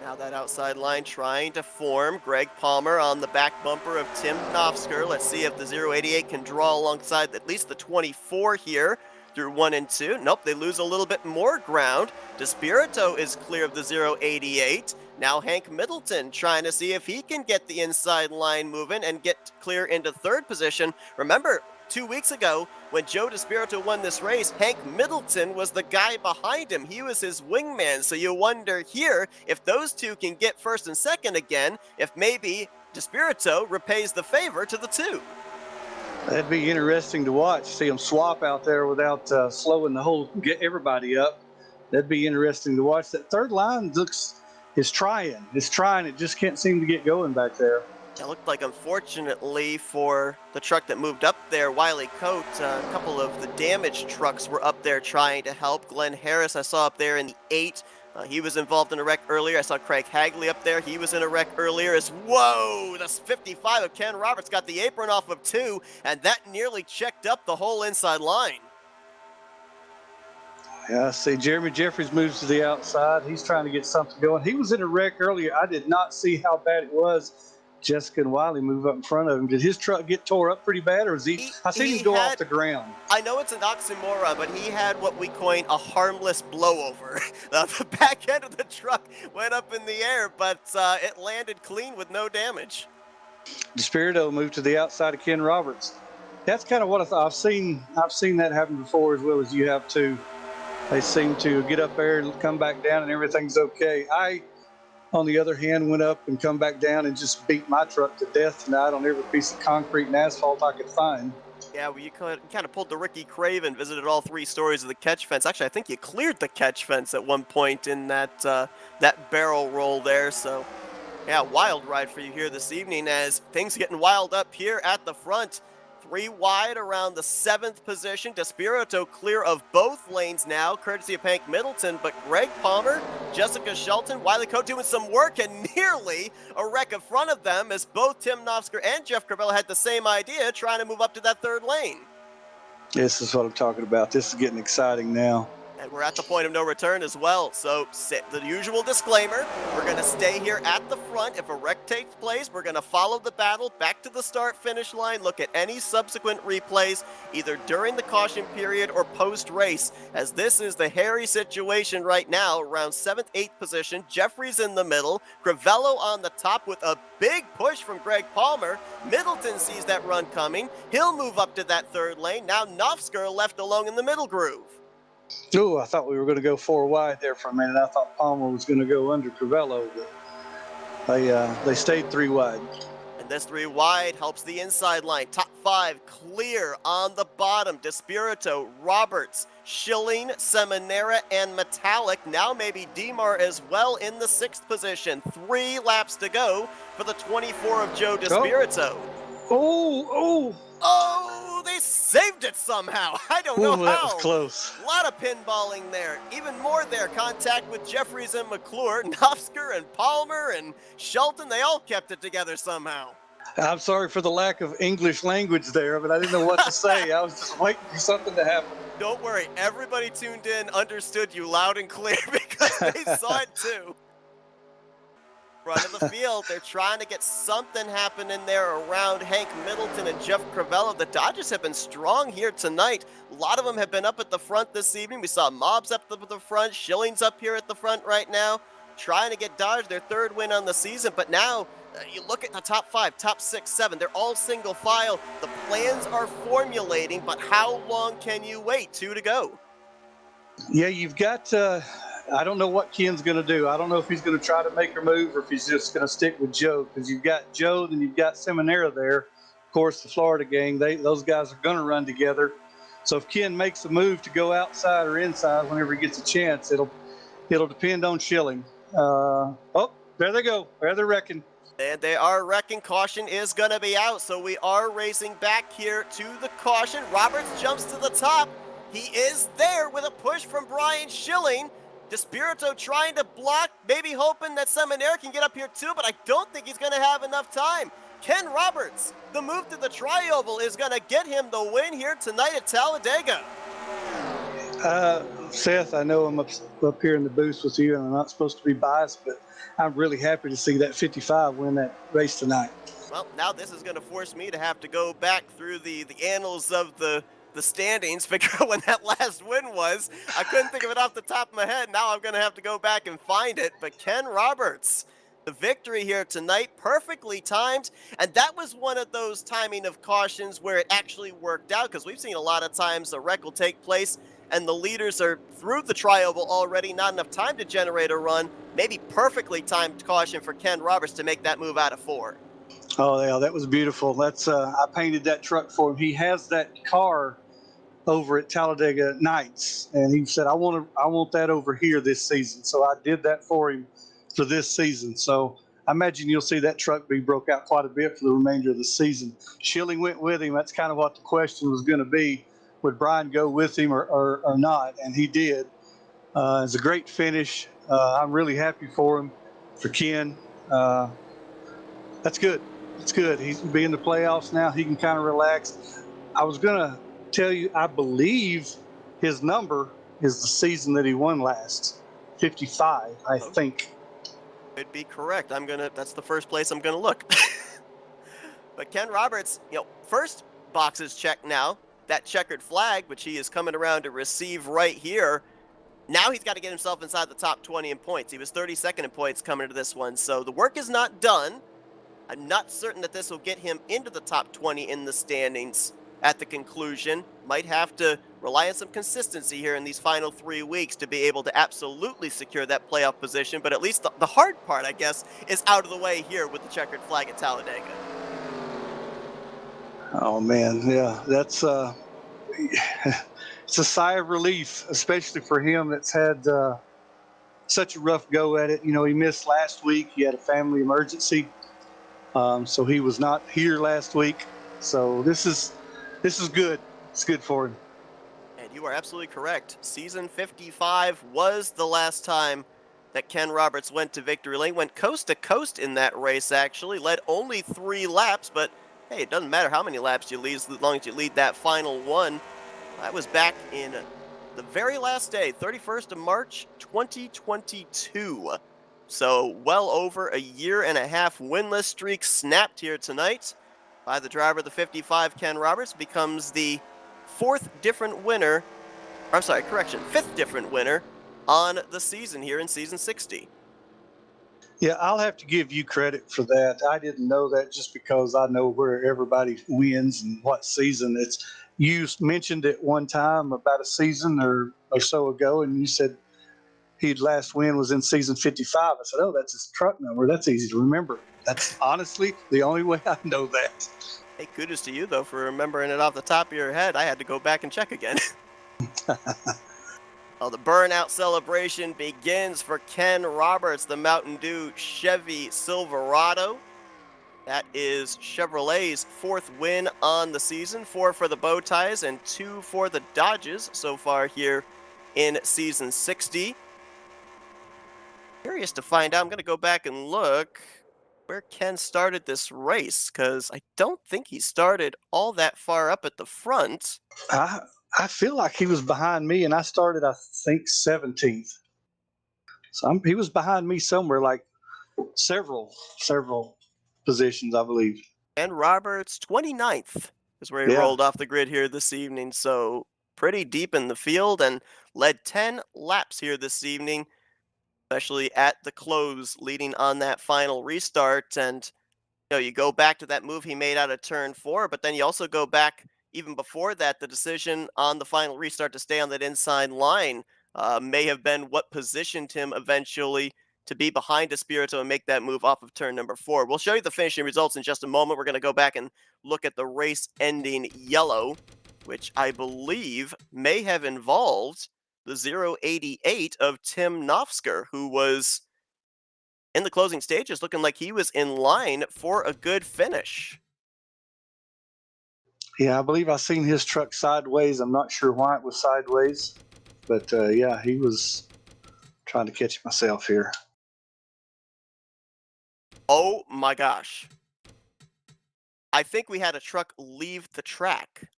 A: Now that outside line trying to form. Greg Palmer on the back bumper of Tim Knopfsker. Let's see if the 088 can draw alongside at least the 24 here through 1 and 2. Nope, they lose a little bit more ground. DeSpirito is clear of the 088. Now Hank Middleton trying to see if he can get the inside line moving and get clear into third position. Remember, 2 weeks ago, when Joe DeSpirito won this race, Hank Middleton was the guy behind him. He was his wingman. So you wonder here if those two can get first and second again, if maybe DeSpirito repays the favor to the two.
B: That'd be interesting to watch. See them swap out there without slowing the whole get everybody up. That'd be interesting to watch. That third line is trying. It's trying. It just can't seem to get going back there.
A: It looked like, unfortunately, for the truck that moved up there, Wiley Coat, a couple of the damaged trucks were up there trying to help. Glenn Harris I saw up there in the 8. He was involved in a wreck earlier. I saw Craig Hagley up there. He was in a wreck earlier as, whoa, the 55 of Ken Roberts got the apron off of 2, and that nearly checked up the whole inside line.
B: Yeah, see, Jeremy Jeffries moves to the outside. He's trying to get something going. He was in a wreck earlier. I did not see how bad it was. Jessica and Wiley move up in front of him. Did his truck get tore up pretty bad, or was he I seen him go off the ground.
A: I know it's an oxymoron, but he had what we coin a harmless blowover. The back end of the truck went up in the air, but it landed clean with no damage.
B: DeSpirito moved to the outside of Ken Roberts. That's kind of what I thought. I've seen that happen before as well as you have too. They seem to get up there and come back down and everything's okay. I, on the other hand, went up and come back down and just beat my truck to death tonight on every piece of concrete and asphalt I could find.
A: Yeah, well, you kind of pulled the Ricky Craven, visited all 3 stories of the catch fence. Actually, I think you cleared the catch fence at one point in that that barrel roll there. So, yeah, wild ride for you here this evening as things getting wild up here at the front. 3 wide around the 7th position. DeSpirito clear of both lanes now, courtesy of Hank Middleton, but Greg Palmer, Jessica Shelton, Wiley Coat doing some work and nearly a wreck in front of them as both Tim Knopfsker and Jeff Cravella had the same idea, trying to move up to that 3rd lane.
B: This is what I'm talking about. This is getting exciting now.
A: And we're at the point of no return as well. So the usual disclaimer, we're going to stay here at the front. If a wreck takes place, we're going to follow the battle back to the start-finish line, look at any subsequent replays, either during the caution period or post-race, as this is the hairy situation right now, around 7th, 8th position. Jeffries in the middle, Crivello on the top with a big push from Greg Palmer. Middleton sees that run coming. He'll move up to that 3rd lane. Now Knopfsker left alone in the middle groove.
B: Oh, I thought we were going to go 4 wide there for a minute. I thought Palmer was going to go under Crivello, but they stayed 3 wide.
A: And this 3 wide helps the inside line. Top 5 clear on the bottom. DeSpirito, Roberts, Schilling, Seminara, and Metallic. Now maybe Demar as well in the 6th position. 3 laps to go for the 24 of Joe DeSpirito. Oh, they saved it somehow. I don't know how.
B: That was close.
A: A lot of pinballing there. Even more there. Contact with Jeffries and McClure, Knopfsker and Palmer and Shelton. They all kept it together somehow.
B: I'm sorry for the lack of English language there, but I didn't know what to say. I was just waiting for something to happen.
A: Don't worry. Everybody tuned in understood you loud and clear because they saw it too. Front of the field, they're trying to get something happening there around Hank Middleton and Jeff Cravella. The Dodgers have been strong here tonight. A lot of them have been up at the front this evening. We saw Mobbs up at the front, Schilling's up here at the front right now, trying to get Dodge their 3rd win on the season. But now, you look at the top 5, top 6, 7, they're all single file. The plans are formulating, but how long can you wait? 2 to go.
B: Yeah, you've got I don't know what Ken's going to do. I don't know if he's going to try to make a move or if he's just going to stick with Joe, because you've got Joe, then you've got Seminara there. Of course, the Florida gang, those guys are going to run together. So if Ken makes a move to go outside or inside whenever he gets a chance, it'll depend on Schilling. Oh, there they go. There they're wrecking.
A: And they are wrecking. Caution is going to be out, so we are racing back here to the caution. Roberts jumps to the top. He is there with a push from Brian Schilling. DeSpirito trying to block, maybe hoping that Seminaire can get up here too, but I don't think he's going to have enough time. Ken Roberts, the move to the Tri-Oval is going to get him the win here tonight at Talladega.
B: Seth, I know I'm up here in the booth with you, and I'm not supposed to be biased, but I'm really happy to see that 55 win that race tonight.
A: Well, now this is going to force me to have to go back through the annals of the standings, figure out when that last win was. I couldn't think of it off the top of my head. Now I'm going to have to go back and find it. But Ken Roberts, the victory here tonight, perfectly timed. And that was one of those timing of cautions where it actually worked out, because we've seen a lot of times a wreck will take place and the leaders are through the Tri-Oval already, not enough time to generate a run. Maybe perfectly timed caution for Ken Roberts to make that move out of 4.
B: Oh, yeah, that was beautiful. That's I painted that truck for him. He has that car over at Talladega Nights, and he said, I want that over here this season. So I did that for him for this season. So I imagine you'll see that truck be broke out quite a bit for the remainder of the season. Schilling went with him. That's kind of what the question was going to be. Would Brian go with him or not? And he did. It's a great finish. I'm really happy for him, for Ken. That's good. It's good. He's going to be in the playoffs now. He can kind of relax. I was going to tell you, I believe his number is the season that he won last, 55, I think.
A: Could be correct. That's the first place I'm gonna look. But Ken Roberts, first boxes checked now. That checkered flag, which he is coming around to receive right here. Now he's got to get himself inside the top 20 in points. He was 32nd in points coming into this one, so the work is not done. I'm not certain that this will get him into the top 20 in the standings at the conclusion. Might have to rely on some consistency here in these final 3 weeks to be able to absolutely secure that playoff position, but at least the hard part, I guess, is out of the way here with the checkered flag at Talladega.
B: Oh, man, yeah, that's it's a sigh of relief, especially for him that's had such a rough go at it. He missed last week. He had a family emergency, so he was not here last week. So this is good. It's good for him.
A: And you are absolutely correct. Season 55 was the last time that Ken Roberts went to victory lane. Went coast to coast in that race, actually. Led only 3 laps, but hey, it doesn't matter how many laps you lead as long as you lead that final one. That was back in the very last day, 31st of March, 2022. So well over a year and a half winless streak snapped here tonight by the driver of the 55, Ken Roberts. Becomes the fifth different winner on the season here in season 60.
B: Yeah, I'll have to give you credit for that. I didn't know that just because I know where everybody wins and what season it's. You mentioned it one time about a season or so ago, and you said his last win was in season 55. I said, oh, that's his truck number. That's easy to remember. That's honestly the only way I know that.
A: Hey, kudos to you, though, for remembering it off the top of your head. I had to go back and check again. Well, the burnout celebration begins for Ken Roberts, the Mountain Dew Chevy Silverado. That is Chevrolet's 4th win on the season, 4 for the bow ties and 2 for the Dodges so far here in season 60. Curious to find out. I'm going to go back and look where Ken started this race, because I don't think he started all that far up at the front.
B: I feel like he was behind me, and I started, I think, 17th. So he was behind me somewhere, like several positions, I believe.
A: Ken Roberts, 29th is where he rolled off the grid here this evening. So pretty deep in the field and led 10 laps here this evening, especially at the close, leading on that final restart. And you go back to that move he made out of turn 4, but then you also go back even before that. The decision on the final restart to stay on that inside line may have been what positioned him eventually to be behind DeSpirito and make that move off of turn number 4. We'll show you the finishing results in just a moment. We're going to go back and look at the race-ending yellow, which I believe may have involved the 088 of Tim Nofsker, who was in the closing stages looking like he was in line for a good finish.
B: Yeah, I believe I seen his truck sideways. I'm not sure why it was sideways, but yeah, he was trying to catch myself here.
A: Oh my gosh. I think we had a truck leave the track.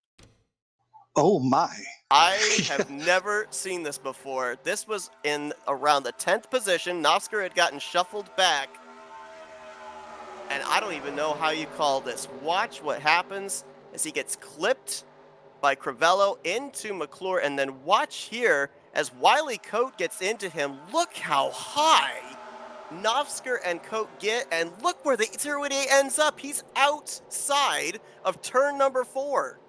B: Oh my!
A: I have never seen this before. This was in around the 10th position. Nosker had gotten shuffled back, and I don't even know how you call this. Watch what happens as he gets clipped by Crivello into McClure, and then watch here as Wiley Coate gets into him. Look how high Novsker and Coate get, and look where the 088 ends up. He's outside of turn number 4.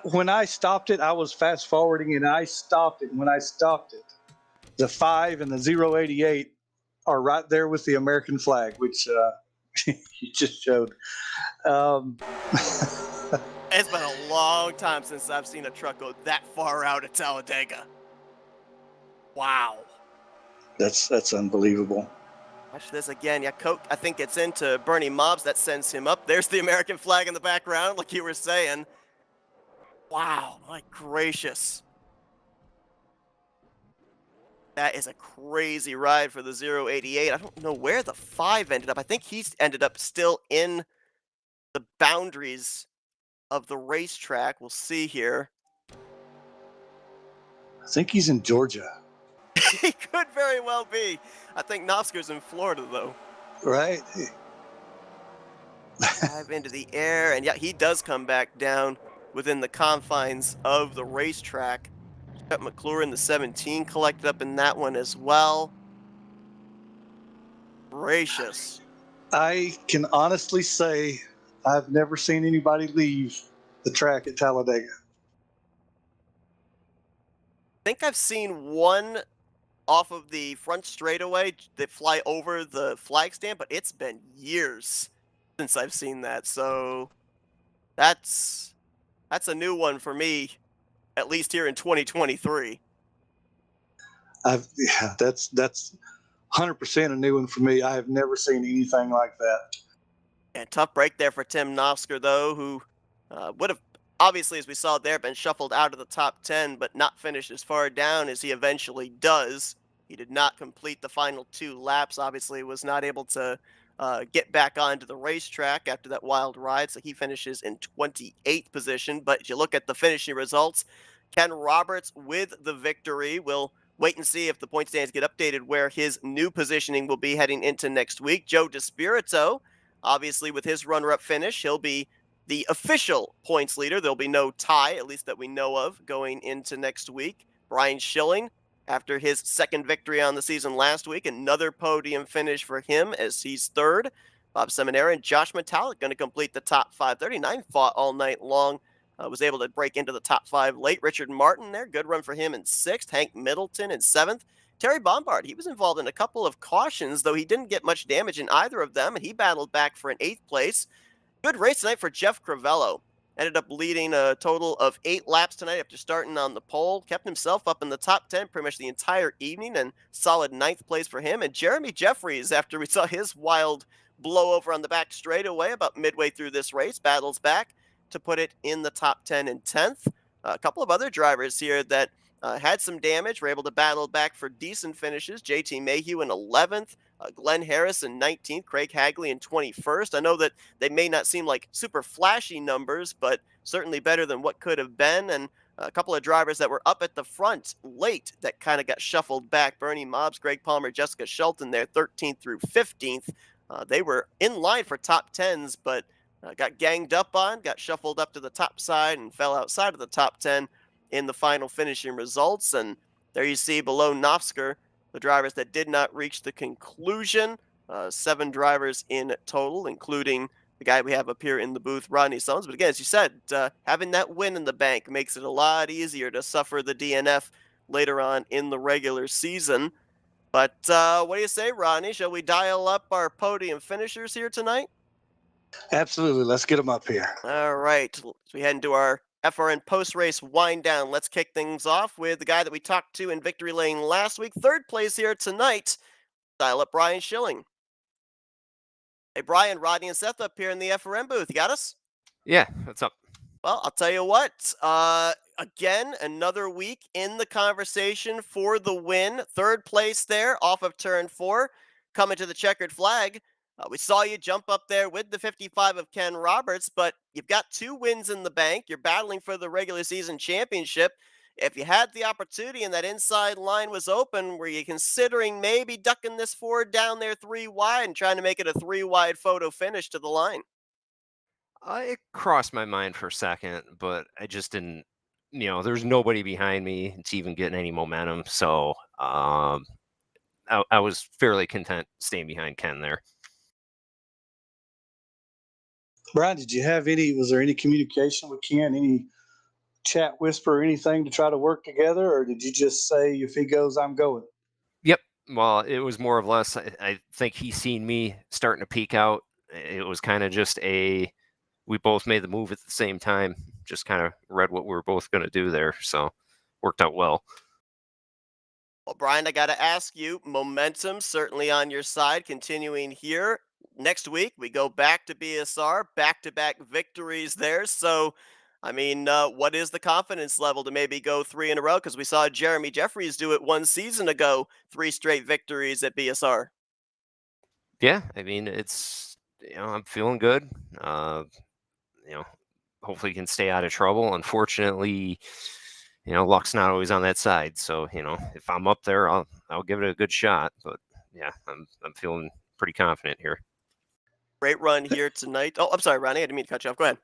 B: When I stopped it, I was fast forwarding and I stopped it. When I stopped it, the 5 and the 088 are right there with the American flag, which you just showed. Um,
A: It's been a long time since I've seen a truck go that far out at Talladega. Wow.
B: that's unbelievable.
A: Watch this again. Yeah, Coate, I think, gets into Bernie Mobbs. That sends him up. There's the American flag in the background, like you were saying. Wow, my gracious. That is a crazy ride for the 088. I don't know where the 5 ended up. I think he's ended up still in the boundaries of the racetrack. We'll see here.
B: I think he's in Georgia.
A: He could very well be. I think Nosker's in Florida, though.
B: Right?
A: Dive into the air, and yeah, he does come back down within the confines of the racetrack. Got McClure in the 17 collected up in that one as well. Gracious.
B: I can honestly say I've never seen anybody leave the track at Talladega.
A: I think I've seen one off of the front straightaway that fly over the flag stand, but it's been years since I've seen that. So that's a new one for me, at least here in 2023.
B: Yeah, that's 100% a new one for me. I have never seen anything like that.
A: And tough break there for Tim Nosker, though, who would have, obviously, as we saw there, been shuffled out of the top 10, but not finished as far down as he eventually does. He did not complete the final 2 laps, obviously, was not able to get back onto the racetrack after that wild ride, so he finishes in 28th position. But if you look at the finishing results, Ken Roberts with the victory. We'll wait and see if the point stands get updated where his new positioning will be heading into next week. Joe DeSpirito, obviously, with his runner-up finish, he'll be the official points leader. There'll be no tie, at least that we know of, going into next week. Brian Schilling, after his second victory on the season last week, another podium finish for him as he's third. Bob Seminara and Josh Metallic going to complete the top 5. 39 fought all night long. Was able to break into the top 5 late. Richard Martin there, good run for him in 6th. Hank Middleton in 7th. Terry Bombard, he was involved in a couple of cautions, though he didn't get much damage in either of them, and he battled back for an 8th place. Good race tonight for Jeff Crivello. Ended up leading a total of 8 laps tonight after starting on the pole. Kept himself up in the top 10 pretty much the entire evening, and solid 9th place for him. And Jeremy Jeffries, after we saw his wild blowover on the back straightaway about midway through this race, battles back to put it in the top 10 and 10th. A couple of other drivers here that had some damage were able to battle back for decent finishes. JT Mayhew in 11th, Glenn Harris in 19th, Craig Hagley in 21st. I know that they may not seem like super flashy numbers, but certainly better than what could have been. And a couple of drivers that were up at the front late that kind of got shuffled back. Bernie Mobbs, Greg Palmer, Jessica Shelton there, 13th through 15th. They were in line for top 10s, but got ganged up on, got shuffled up to the top side, and fell outside of the top 10 in the final finishing results. And there you see below Nofsker, the drivers that did not reach the conclusion. 7 drivers in total, including the guy we have up here in the booth, Rodney Summers. But again, as you said, having that win in the bank makes it a lot easier to suffer the DNF later on in the regular season. But what do you say, Rodney? Shall we dial up our podium finishers here tonight?
B: Absolutely. Let's get them up here.
A: All right. So we head into our FRN post-race wind down. Let's kick things off with the guy that we talked to in victory lane last week. 3rd place here tonight. Dial up Brian Schilling. Hey, Brian, Rodney, and Seth up here in the FRM booth. You got us?
C: Yeah, what's up?
A: Well, I'll tell you what. Again, another week in the conversation for the win. Third place there off of turn four, coming to the checkered flag. We saw you jump up there with the 55 of Ken Roberts, but you've got 2 wins in the bank. You're battling for the regular season championship. If you had the opportunity and that inside line was open, were you considering maybe ducking this forward down there 3 wide and trying to make it a 3 wide photo finish to the line?
C: It crossed my mind for a second, but I just didn't. There's nobody behind me to even getting any momentum, so I was fairly content staying behind Ken there.
B: Brian, did you have any? Was there any communication with Ken? Any chat, whisper, or anything to try to work together, or did you just say if he goes, I'm going?
C: Yep. Well, it was more or less. I think he seen me starting to peek out. It was kind of just we both made the move at the same time. Just kind of read what we were both going to do there, so worked out well.
A: Well, Brian, I got to ask you, momentum certainly on your side, continuing here. Next week, we go back to BSR, back to back victories there. So, what is the confidence level to maybe go 3 in a row? Because we saw Jeremy Jeffries do it 1 season ago, 3 straight victories at BSR.
C: Yeah, I mean I'm feeling good. You know, hopefully can stay out of trouble. Unfortunately, luck's not always on that side. So, if I'm up there, I'll give it a good shot. But yeah, I'm feeling pretty confident here.
A: Great run here tonight. Oh, I'm sorry, Ronnie. I didn't mean to cut you off. Go ahead.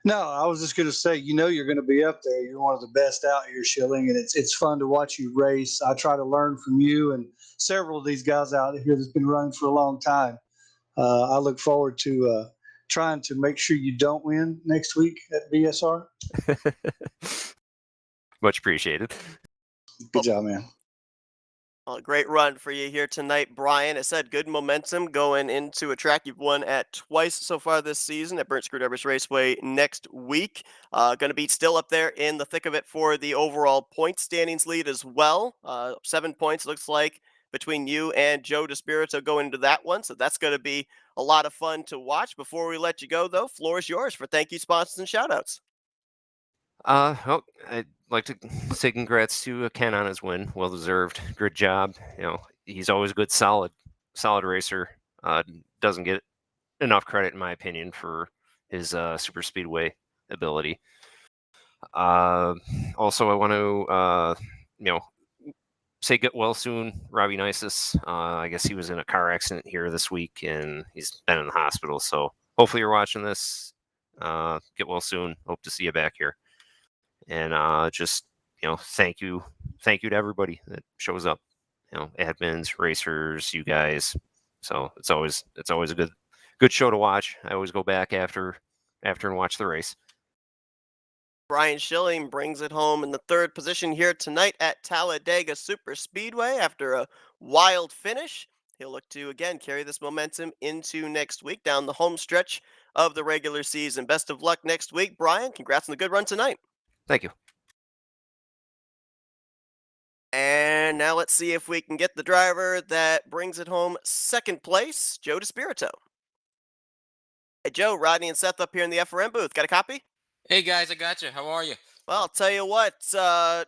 B: No, I was just going to say, you're going to be up there. You're one of the best out here, Schilling, and it's fun to watch you race. I try to learn from you and several of these guys out here that's been running for a long time. I look forward to trying to make sure you don't win next week at BSR.
C: Much appreciated.
B: Good job, man.
A: Well, great run for you here tonight, Brian. I said good momentum going into a track you've won at twice so far this season at Burnt Screwdrivers Raceway next week. Going to be still up there in the thick of it for the overall point standings lead as well. 7 points looks like between you and Joe DeSpirito going into that one. So that's going to be a lot of fun to watch. Before we let you go, though, floor is yours for thank you, sponsors, and shout outs.
C: Well, I'd like to say congrats to Ken on his win. Well deserved. Good job. He's always a good, solid racer. Doesn't get enough credit, in my opinion, for his super speedway ability. Also, I want to, say get well soon, Robbie Nisus. I guess he was in a car accident here this week, and he's been in the hospital. So hopefully you're watching this. Get well soon. Hope to see you back here. And just thank you to everybody that shows up. Admins, racers, you guys. So it's always a good show to watch. I always go back after and watch the race.
A: Brian Schilling brings it home in the third position here tonight at Talladega Super Speedway after a wild finish. He'll look to again carry this momentum into next week down the home stretch of the regular season. Best of luck next week, Brian. Congrats on the good run tonight.
C: Thank you.
A: And now let's see if we can get the driver that brings it home second place, Joe DeSpirito. Hey, Joe, Rodney, and Seth up here in the FRM booth. Got a copy?
D: Hey guys, I got you. How are you?
A: Well, I'll tell you what,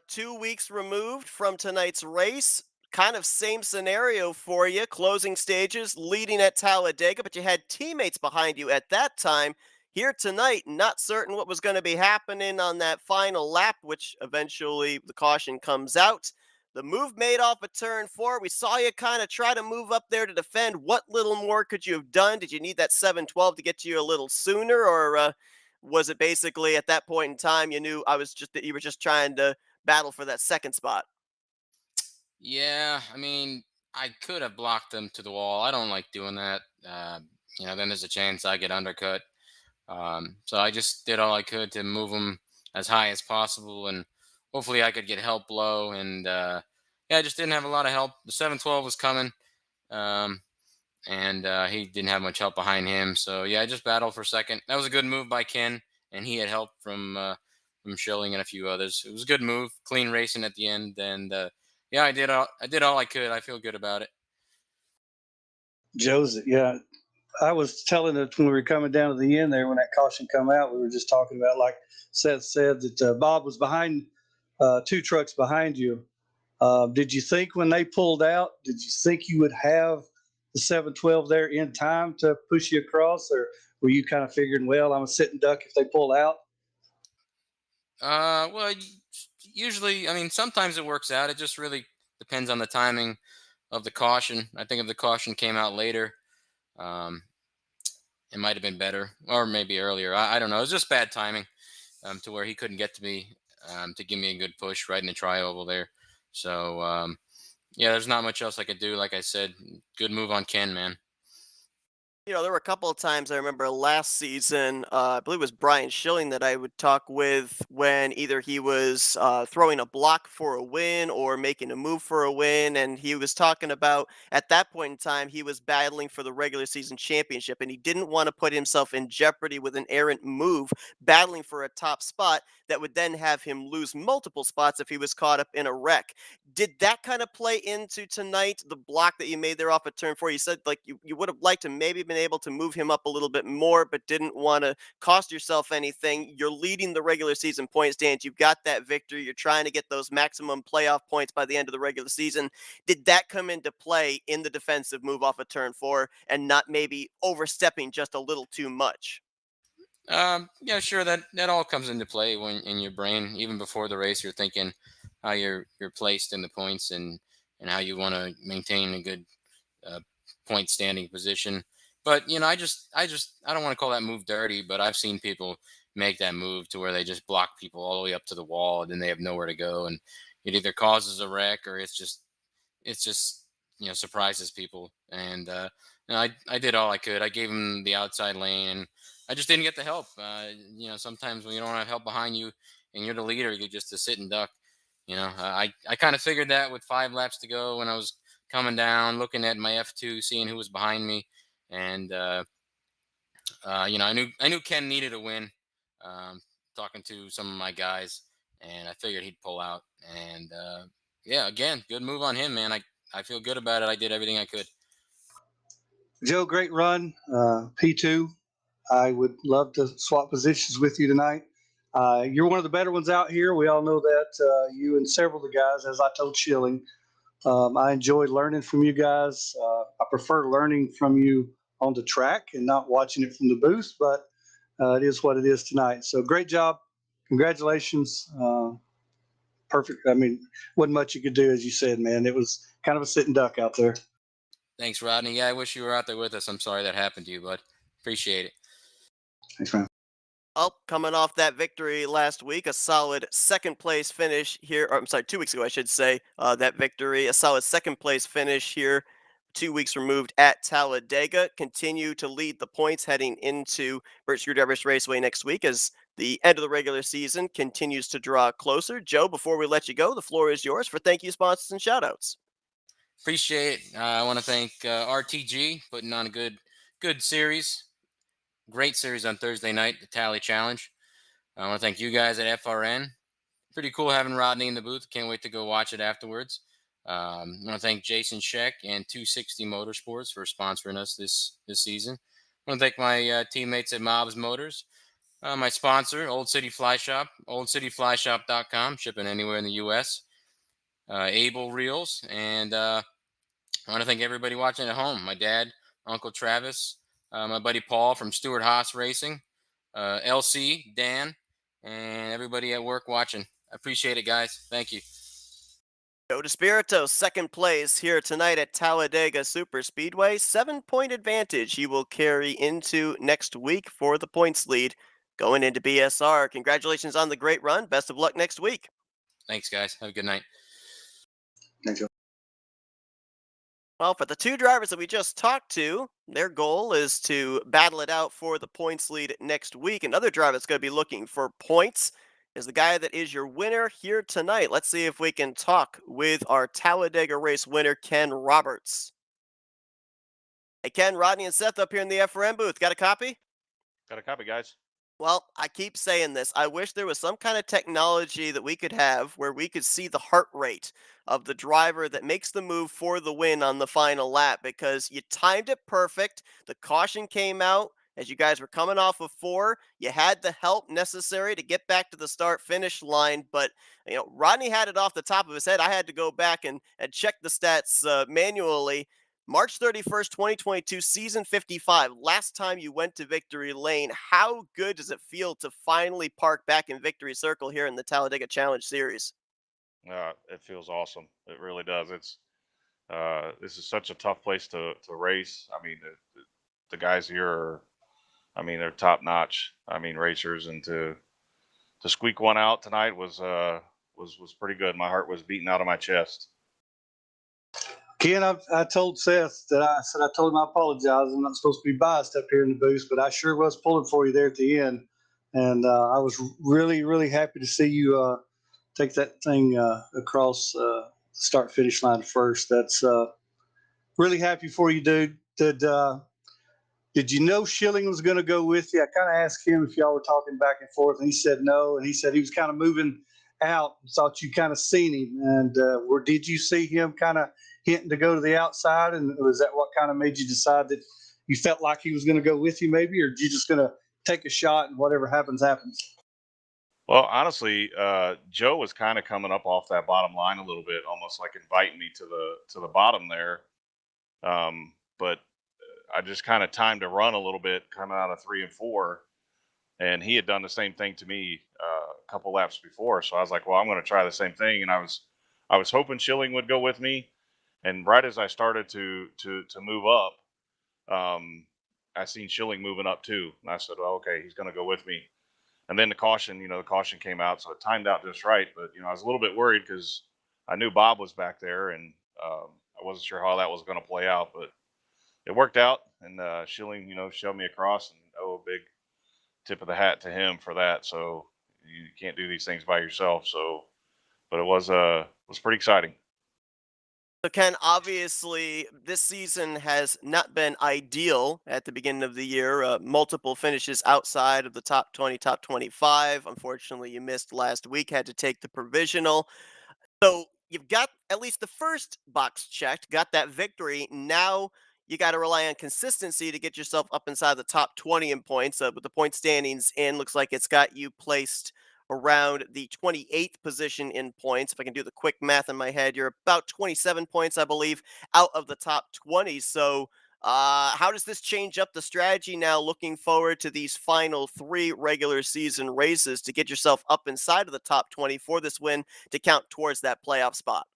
A: 2 weeks removed from tonight's race, kind of same scenario for you. Closing stages, leading at Talladega, but you had teammates behind you at that time. Here tonight, not certain what was going to be happening on that final lap, which eventually the caution comes out. The move made off of turn four. We saw you kind of try to move up there to defend. What little more could you have done? Did you need that 712 to get to you a little sooner, or was it basically at that point in time you knew that you were just trying to battle for that second spot?
D: Yeah, I mean, I could have blocked them to the wall. I don't like doing that. Then there's a chance I get undercut. So I just did all I could to move them as high as possible, and hopefully I could get help low. And yeah, I just didn't have a lot of help. The 712 was coming, and he didn't have much help behind him. So yeah, I just battled for second. That was a good move by Ken, and he had help from Schilling and a few others. It was a good move, clean racing at the end, and yeah, I did all I could. I feel good about it.
B: Joe's, yeah. I was telling it when we were coming down to the end there when that caution come out. We were just talking about, like Seth said, that Bob was behind 2 trucks behind you. Did you think when they pulled out, did you think you would have the 712 there in time to push you across, or were you kind of figuring, well, I'm a sitting duck if they pull out?
D: Well, usually, I mean, sometimes it works out. It just really depends on the timing of the caution. I think if the caution came out later, um, it might have been better, or maybe earlier. I don't know. It was just bad timing, to where he couldn't get to me, to give me a good push right in the tri-oval there. So, yeah, there's not much else I could do. Like I said, good move on Ken, man.
A: There were a couple of times I remember last season, I believe it was Brian Schilling that I would talk with when either he was throwing a block for a win or making a move for a win. And he was talking about at that point in time, he was battling for the regular season championship and he didn't want to put himself in jeopardy with an errant move, battling for a top spot that would then have him lose multiple spots if he was caught up in a wreck. Did that kind of play into tonight, the block that you made there off of turn four? You said like you would have liked to maybe been able to move him up a little bit more, but didn't want to cost yourself anything. You're leading the regular season point stands. You've got that victory. You're trying to get those maximum playoff points by the end of the regular season. Did that come into play in the defensive move off of turn four and not maybe overstepping just a little too much?
D: Yeah, sure. That all comes into play when in your brain, even before the race, you're thinking how you're placed in the points and how you want to maintain a good uh, point standing position. But I don't want to call that move dirty, but I've seen people make that move to where they just block people all the way up to the wall, and then they have nowhere to go, and it either causes a wreck or it's just surprises people. And I did all I could. I gave him the outside lane, and I just didn't get the help. Sometimes when you don't have help behind you and you're the leader, you're just a sitting duck. I kind of figured that with 5 laps to go when I was coming down, looking at my F2, seeing who was behind me, and I knew Ken needed a win. Um, Talking to some of my guys, and I figured he'd pull out. And yeah, again, good move on him, man. I feel good about it. I did everything I could.
B: Joe, great run. P2. I would love to swap positions with you tonight. You're one of the better ones out here. We all know that. You and several of the guys, as I told Schilling, I enjoy learning from you guys. I prefer learning from you on the track and not watching it from the booth, but it is what it is tonight. So great job. Congratulations. Perfect. I mean, wasn't much you could do, as you said, man. It was kind of a sitting duck out there.
D: Thanks, Rodney. Yeah, I wish you were out there with us. I'm sorry that happened to you, bud. Appreciate it.
B: Thanks, man.
A: Oh, coming off that victory last week, a solid second place finish here. Or, I'm sorry, 2 weeks ago, I should say, that victory. A solid second place finish here, 2 weeks removed at Talladega. Continue to lead the points heading into Burt Screwdriver's Raceway next week as the end of the regular season continues to draw closer. Joe, before we let you go, the floor is yours for thank you, sponsors, and shout outs.
D: Appreciate it. I want to thank RTG putting on a good series. Great series on Thursday night, the Tally Challenge. I want to thank you guys at FRN. Pretty cool having Rodney in the booth. Can't wait to go watch it afterwards. I want to thank Jason Scheck and 260 Motorsports for sponsoring us this season. I want to thank my teammates at Mobs Motors. My sponsor, Old City Fly Shop, oldcityflyshop.com, shipping anywhere in the U.S. Able Reels, and I want to thank everybody watching at home. My dad, Uncle Travis, my buddy Paul from Stewart Haas Racing, LC, Dan, and everybody at work watching. I appreciate it, guys. Thank you.
A: Joe DeSpirito, second place here tonight at Talladega Super Speedway. 7 point advantage he will carry into next week for the points lead going into BSR. Congratulations on the great run. Best of luck next week.
D: Thanks, guys. Have a good night.
B: Thanks, Joe.
A: Well, for the two drivers that we just talked to, their goal is to battle it out for the points lead next week. Another driver that's going to be looking for points is the guy that is your winner here tonight. Let's see if we can talk with our Talladega race winner, Ken Roberts. Hey, Ken, Rodney, and Seth up here in the FRM booth. Got a copy?
E: Got a copy, guys.
A: Well, I keep saying this. I wish there was some kind of technology that we could have where we could see the heart rate of the driver that makes the move for the win on the final lap because you timed it perfect. The caution came out as you guys were coming off of four. You had the help necessary to get back to the start finish line, but Rodney had it off the top of his head. I had to go back and check the stats manually. March 31st, 2022, season 55. Last time you went to Victory Lane. How good does it feel to finally park back in Victory Circle here in the Talladega Challenge Series?
E: It feels awesome. It really does. This is such a tough place to race. I mean, the guys here are, I mean, they're top notch. I mean, racers, and to squeak one out tonight was pretty good. My heart was beating out of my chest.
B: Ken, I told Seth that I told him I apologize. I'm not supposed to be biased up here in the booth, but I sure was pulling for you there at the end. And I was really, really happy to see you take that thing across start finish line first. That's really happy for you, dude. Did you know Schilling was going to go with you? I kind of asked him if y'all were talking back and forth, and he said no. And he said he was kind of moving out. Thought you kind of seen him. And where did you see him kind of hinting to go to the outside? And was that what kind of made you decide that you felt like he was going to go with you, maybe, or you just going to take a shot and whatever happens, happens?
E: Well, honestly, Joe was kind of coming up off that bottom line a little bit, almost like inviting me to the bottom there. But I just kind of timed to run a little bit coming out of 3 and 4, and he had done the same thing to me a couple laps before. So I was like, well, I'm going to try the same thing, and I was hoping Schilling would go with me. And right as I started to move up, I seen Schilling moving up too, and I said, well, okay, he's going to go with me. And then the caution came out, so it timed out just right. But I was a little bit worried because I knew Bob was back there, and I wasn't sure how that was going to play out. But it worked out, and Schilling, shoved me across, and a big tip of the hat to him for that. So you can't do these things by yourself. So, but it was pretty exciting.
A: So, Ken, obviously, this season has not been ideal at the beginning of the year. Multiple finishes outside of the top 20, top 25. Unfortunately, you missed last week, had to take the provisional. So you've got at least the first box checked, got that victory. Now you got to rely on consistency to get yourself up inside the top 20 in points. With the point standings in, looks like it's got you placed around the 28th position in points. If I can do the quick math in my head, you're about 27 points, I believe, out of the top 20. So how does this change up the strategy now looking forward to these final three regular season races to get yourself up inside of the top 20 for this win to count towards that playoff spot?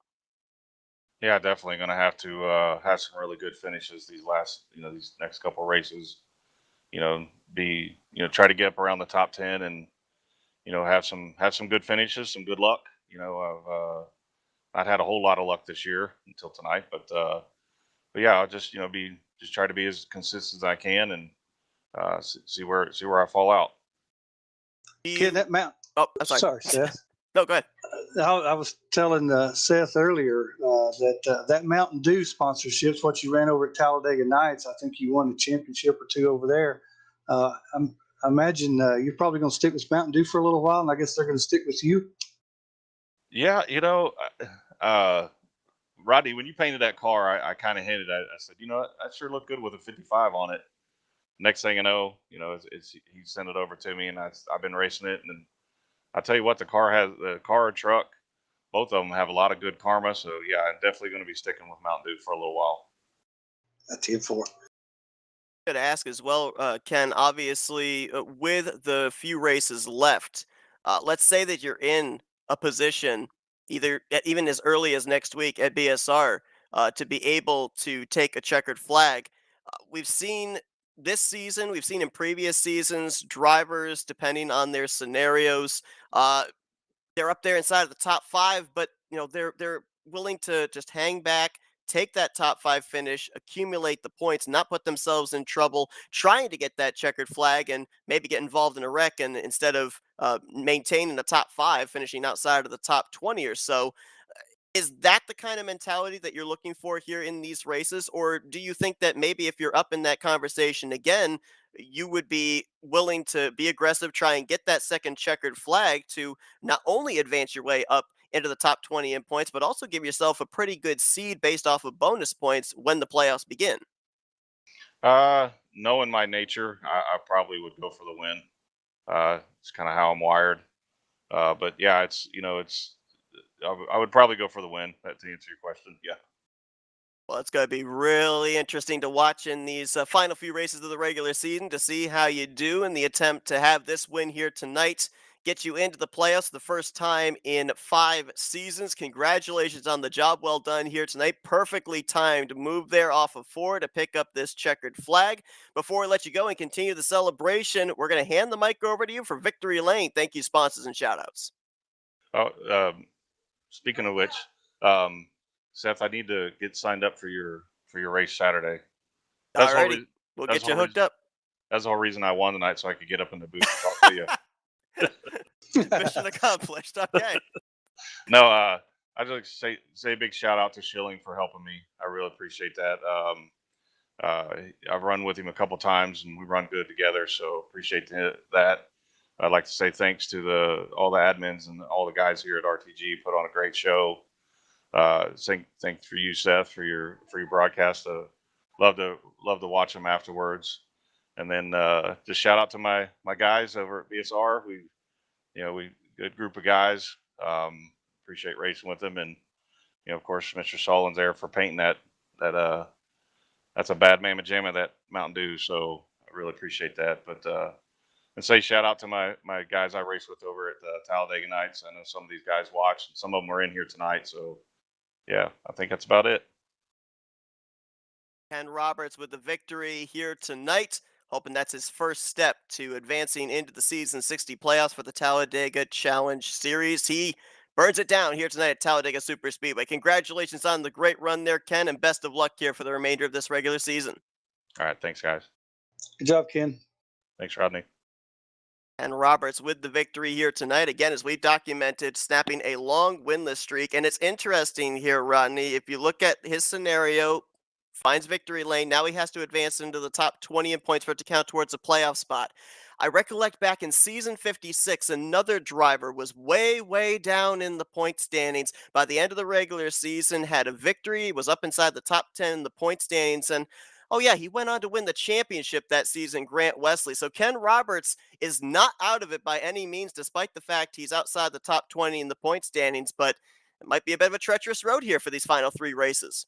E: Yeah, definitely going to have to have some really good finishes these next couple races. Try to get up around the top 10, and have some good finishes, some good luck. I've not had a whole lot of luck this year until tonight, but yeah, I'll just try to be as consistent as I can, and see where I fall out.
A: Do
B: Ken,
A: you?
B: that mount.
A: Oh, I'm sorry.
B: Sorry, Seth.
A: No, go ahead.
B: I was telling Seth earlier that Mountain Dew sponsorship's what you ran over at Talladega Nights. I think you won a championship or two over there. I imagine you're probably going to stick with Mountain Dew for a little while, and I guess they're going to stick with you.
E: Yeah, uh, Rodney, when you painted that car, I kind of hinted. I said, that sure looked good with a 55 on it. Next thing I know, he sent it over to me, and I've been racing it, and I tell you what, the car and truck, both of them have a lot of good karma. So yeah, I'm definitely going to be sticking with Mountain Dew for a little while.
B: That's it for.
A: Could ask as well, Ken. Obviously, with the few races left, let's say that you're in a position, even as early as next week at BSR, to be able to take a checkered flag. We've seen this season, we've seen in previous seasons, drivers, depending on their scenarios, uh, they're up there inside of the top five, but they're willing to just hang back, take that top five finish, accumulate the points, not put themselves in trouble, trying to get that checkered flag and maybe get involved in a wreck, and instead of maintaining the top five, finishing outside of the top 20 or so. Is that the kind of mentality that you're looking for here in these races? Or do you think that maybe if you're up in that conversation again, you would be willing to be aggressive, try and get that second checkered flag to not only advance your way up into the top 20 in points, but also give yourself a pretty good seed based off of bonus points when the playoffs begin?
E: Knowing my nature, I probably would go for the win. It's kind of how I'm wired. But yeah, it's I would probably go for the win. To answer your question, yeah.
A: Well, it's going to be really interesting to watch in these final few races of the regular season to see how you do in the attempt to have this win here tonight get you into the playoffs the first time in 5 seasons. Congratulations on the job well done here tonight. Perfectly timed move there off of 4 to pick up this checkered flag. Before we let you go and continue the celebration, we're going to hand the mic over to you for victory lane. Thank you, sponsors and shoutouts.
E: Oh, speaking of which, um, Seth, I need to get signed up for your race Saturday. That's the whole
A: Alrighty,
E: reason.
A: we'll
E: That's
A: get
E: the
A: you
E: whole
A: hooked
E: reason.
A: up.
E: That's the whole reason I won tonight, so I could get up in the booth and talk to you.
A: Mission accomplished. Okay.
E: No, I just say a big shout out to Schilling for helping me. I really appreciate that. I've run with him a couple times, and we run good together. So appreciate that. I'd like to say thanks to all the admins and all the guys here at RTG. Put on a great show. Thanks for you, Seth, for your broadcast. Love to watch them afterwards. And then just shout out to my guys over at BSR. We good group of guys. Appreciate racing with them, and of course, Mr. Solon's there for painting that that's a bad mamma jamma, that Mountain Dew. So I really appreciate that. But and say shout out to my guys I race with over at the Talladega Nights. I know some of these guys watch, and some of them are in here tonight. So yeah, I think that's about it.
A: Ken Roberts with the victory here tonight. Hoping that's his first step to advancing into the season 60 playoffs for the Talladega Challenge Series. He burns it down here tonight at Talladega Super Speedway. Congratulations on the great run there, Ken, and best of luck here for the remainder of this regular season.
E: All right, thanks, guys.
B: Good job, Ken.
E: Thanks, Rodney.
A: And Roberts with the victory here tonight. Again, as we documented, snapping a long winless streak. And it's interesting here, Rodney, if you look at his scenario, finds victory lane. Now he has to advance into the top 20 in points for it to count towards a playoff spot. I recollect back in season 56, another driver was way, way down in the point standings. By the end of the regular season, had a victory, was up inside the top 10 in the point standings, and oh yeah, he went on to win the championship that season, Grant Wesley. So Ken Roberts is not out of it by any means, despite the fact he's outside the top 20 in the point standings, but it might be a bit of a treacherous road here for these final 3 races.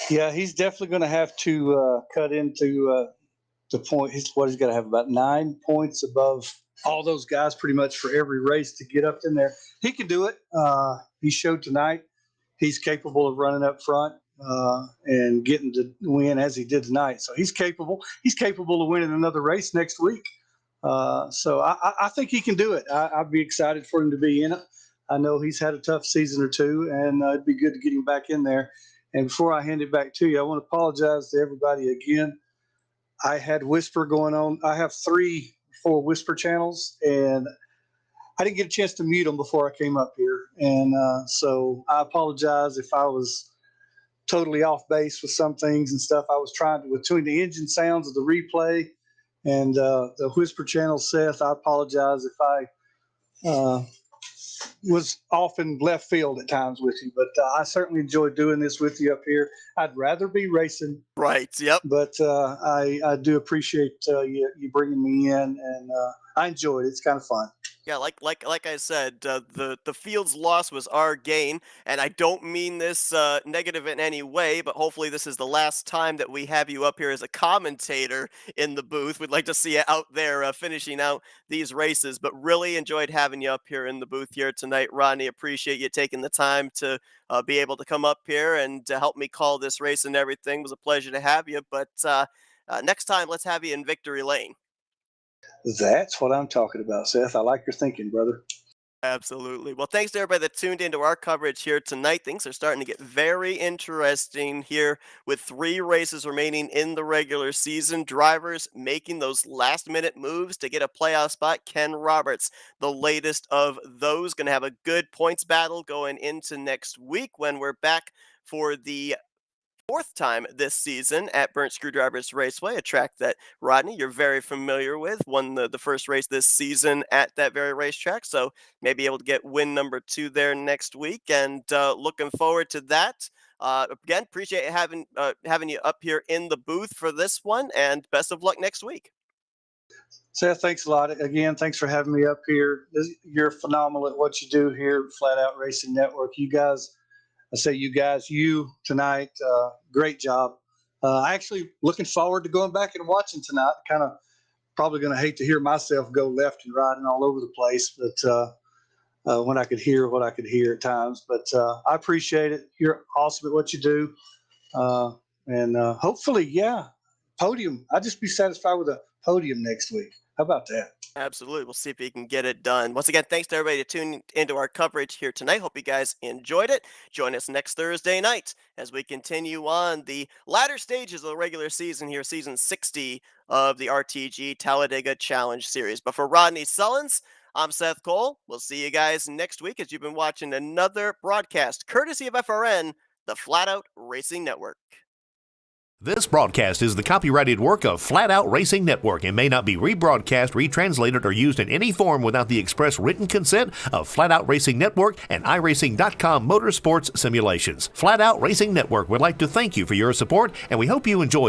B: Yeah, he's definitely going to have to cut into the point. What he's got to have about 9 points above all those guys pretty much for every race to get up in there. He can do it. He showed tonight he's capable of running up front and getting to win as he did tonight. So he's capable. He's capable of winning another race next week. So I think he can do it. I'd be excited for him to be in it. I know he's had a tough season or two, and it'd be good to get him back in there. And before I hand it back to you, I want to apologize to everybody again. I had Whisper going on. I have 4 Whisper channels, and I didn't get a chance to mute them before I came up here. And so I apologize if I was totally off base with some things and stuff. I was trying to, between the engine sounds of the replay and the Whisper channel, Seth, I apologize if I was off in left field at times with you, but I certainly enjoyed doing this with you up here. I'd rather be racing,
A: Right. Yep.
B: but I do appreciate you bringing me in, and I enjoyed it. It's kind of fun.
A: Yeah, like I said, the field's loss was our gain, and I don't mean this negative in any way, but hopefully this is the last time that we have you up here as a commentator in the booth. We'd like to see you out there finishing out these races, but really enjoyed having you up here in the booth here tonight, Rodney. Appreciate you taking the time to be able to come up here and to help me call this race and everything. It was a pleasure to have you, but next time let's have you in victory lane.
B: That's what I'm talking about, Seth. I like your thinking, brother.
A: Absolutely. Well, thanks to everybody that tuned into our coverage here tonight. Things are starting to get very interesting here with 3 races remaining in the regular season. Drivers making those last-minute moves to get a playoff spot. Ken Roberts, the latest of those, going to have a good points battle going into next week when we're back for the 4th time this season at Burnt Screwdrivers Raceway, a track that, Rodney, you're very familiar with. Won the first race this season at that very racetrack, so maybe able to get win number 2 there next week, and looking forward to that. Again, appreciate having you up here in the booth for this one, and best of luck next week.
B: Seth, thanks a lot. Again, thanks for having me up here. You're phenomenal at what you do here at Flatout Racing Network. You guys, I say you tonight, great job. Actually looking forward to going back and watching tonight. Kind of probably going to hate to hear myself go left and right and all over the place, but when I could hear what I could hear at times. But I appreciate it. You're awesome at what you do. And hopefully, podium. I'd just be satisfied with a podium next week. How about that?
A: Absolutely. We'll see if we can get it done. Once again, thanks to everybody to tune into our coverage here tonight. Hope you guys enjoyed it. Join us next Thursday night as we continue on the latter stages of the regular season here, season 60 of the RTG Talladega Challenge Series. But for Rodney Sullins, I'm Seth Cole. We'll see you guys next week as you've been watching another broadcast courtesy of FRN, the Flatout Racing Network.
F: This broadcast is the copyrighted work of Flatout Racing Network and may not be rebroadcast, retranslated, or used in any form without the express written consent of Flatout Racing Network and iRacing.com Motorsports Simulations. Flatout Racing Network would like to thank you for your support, and we hope you enjoy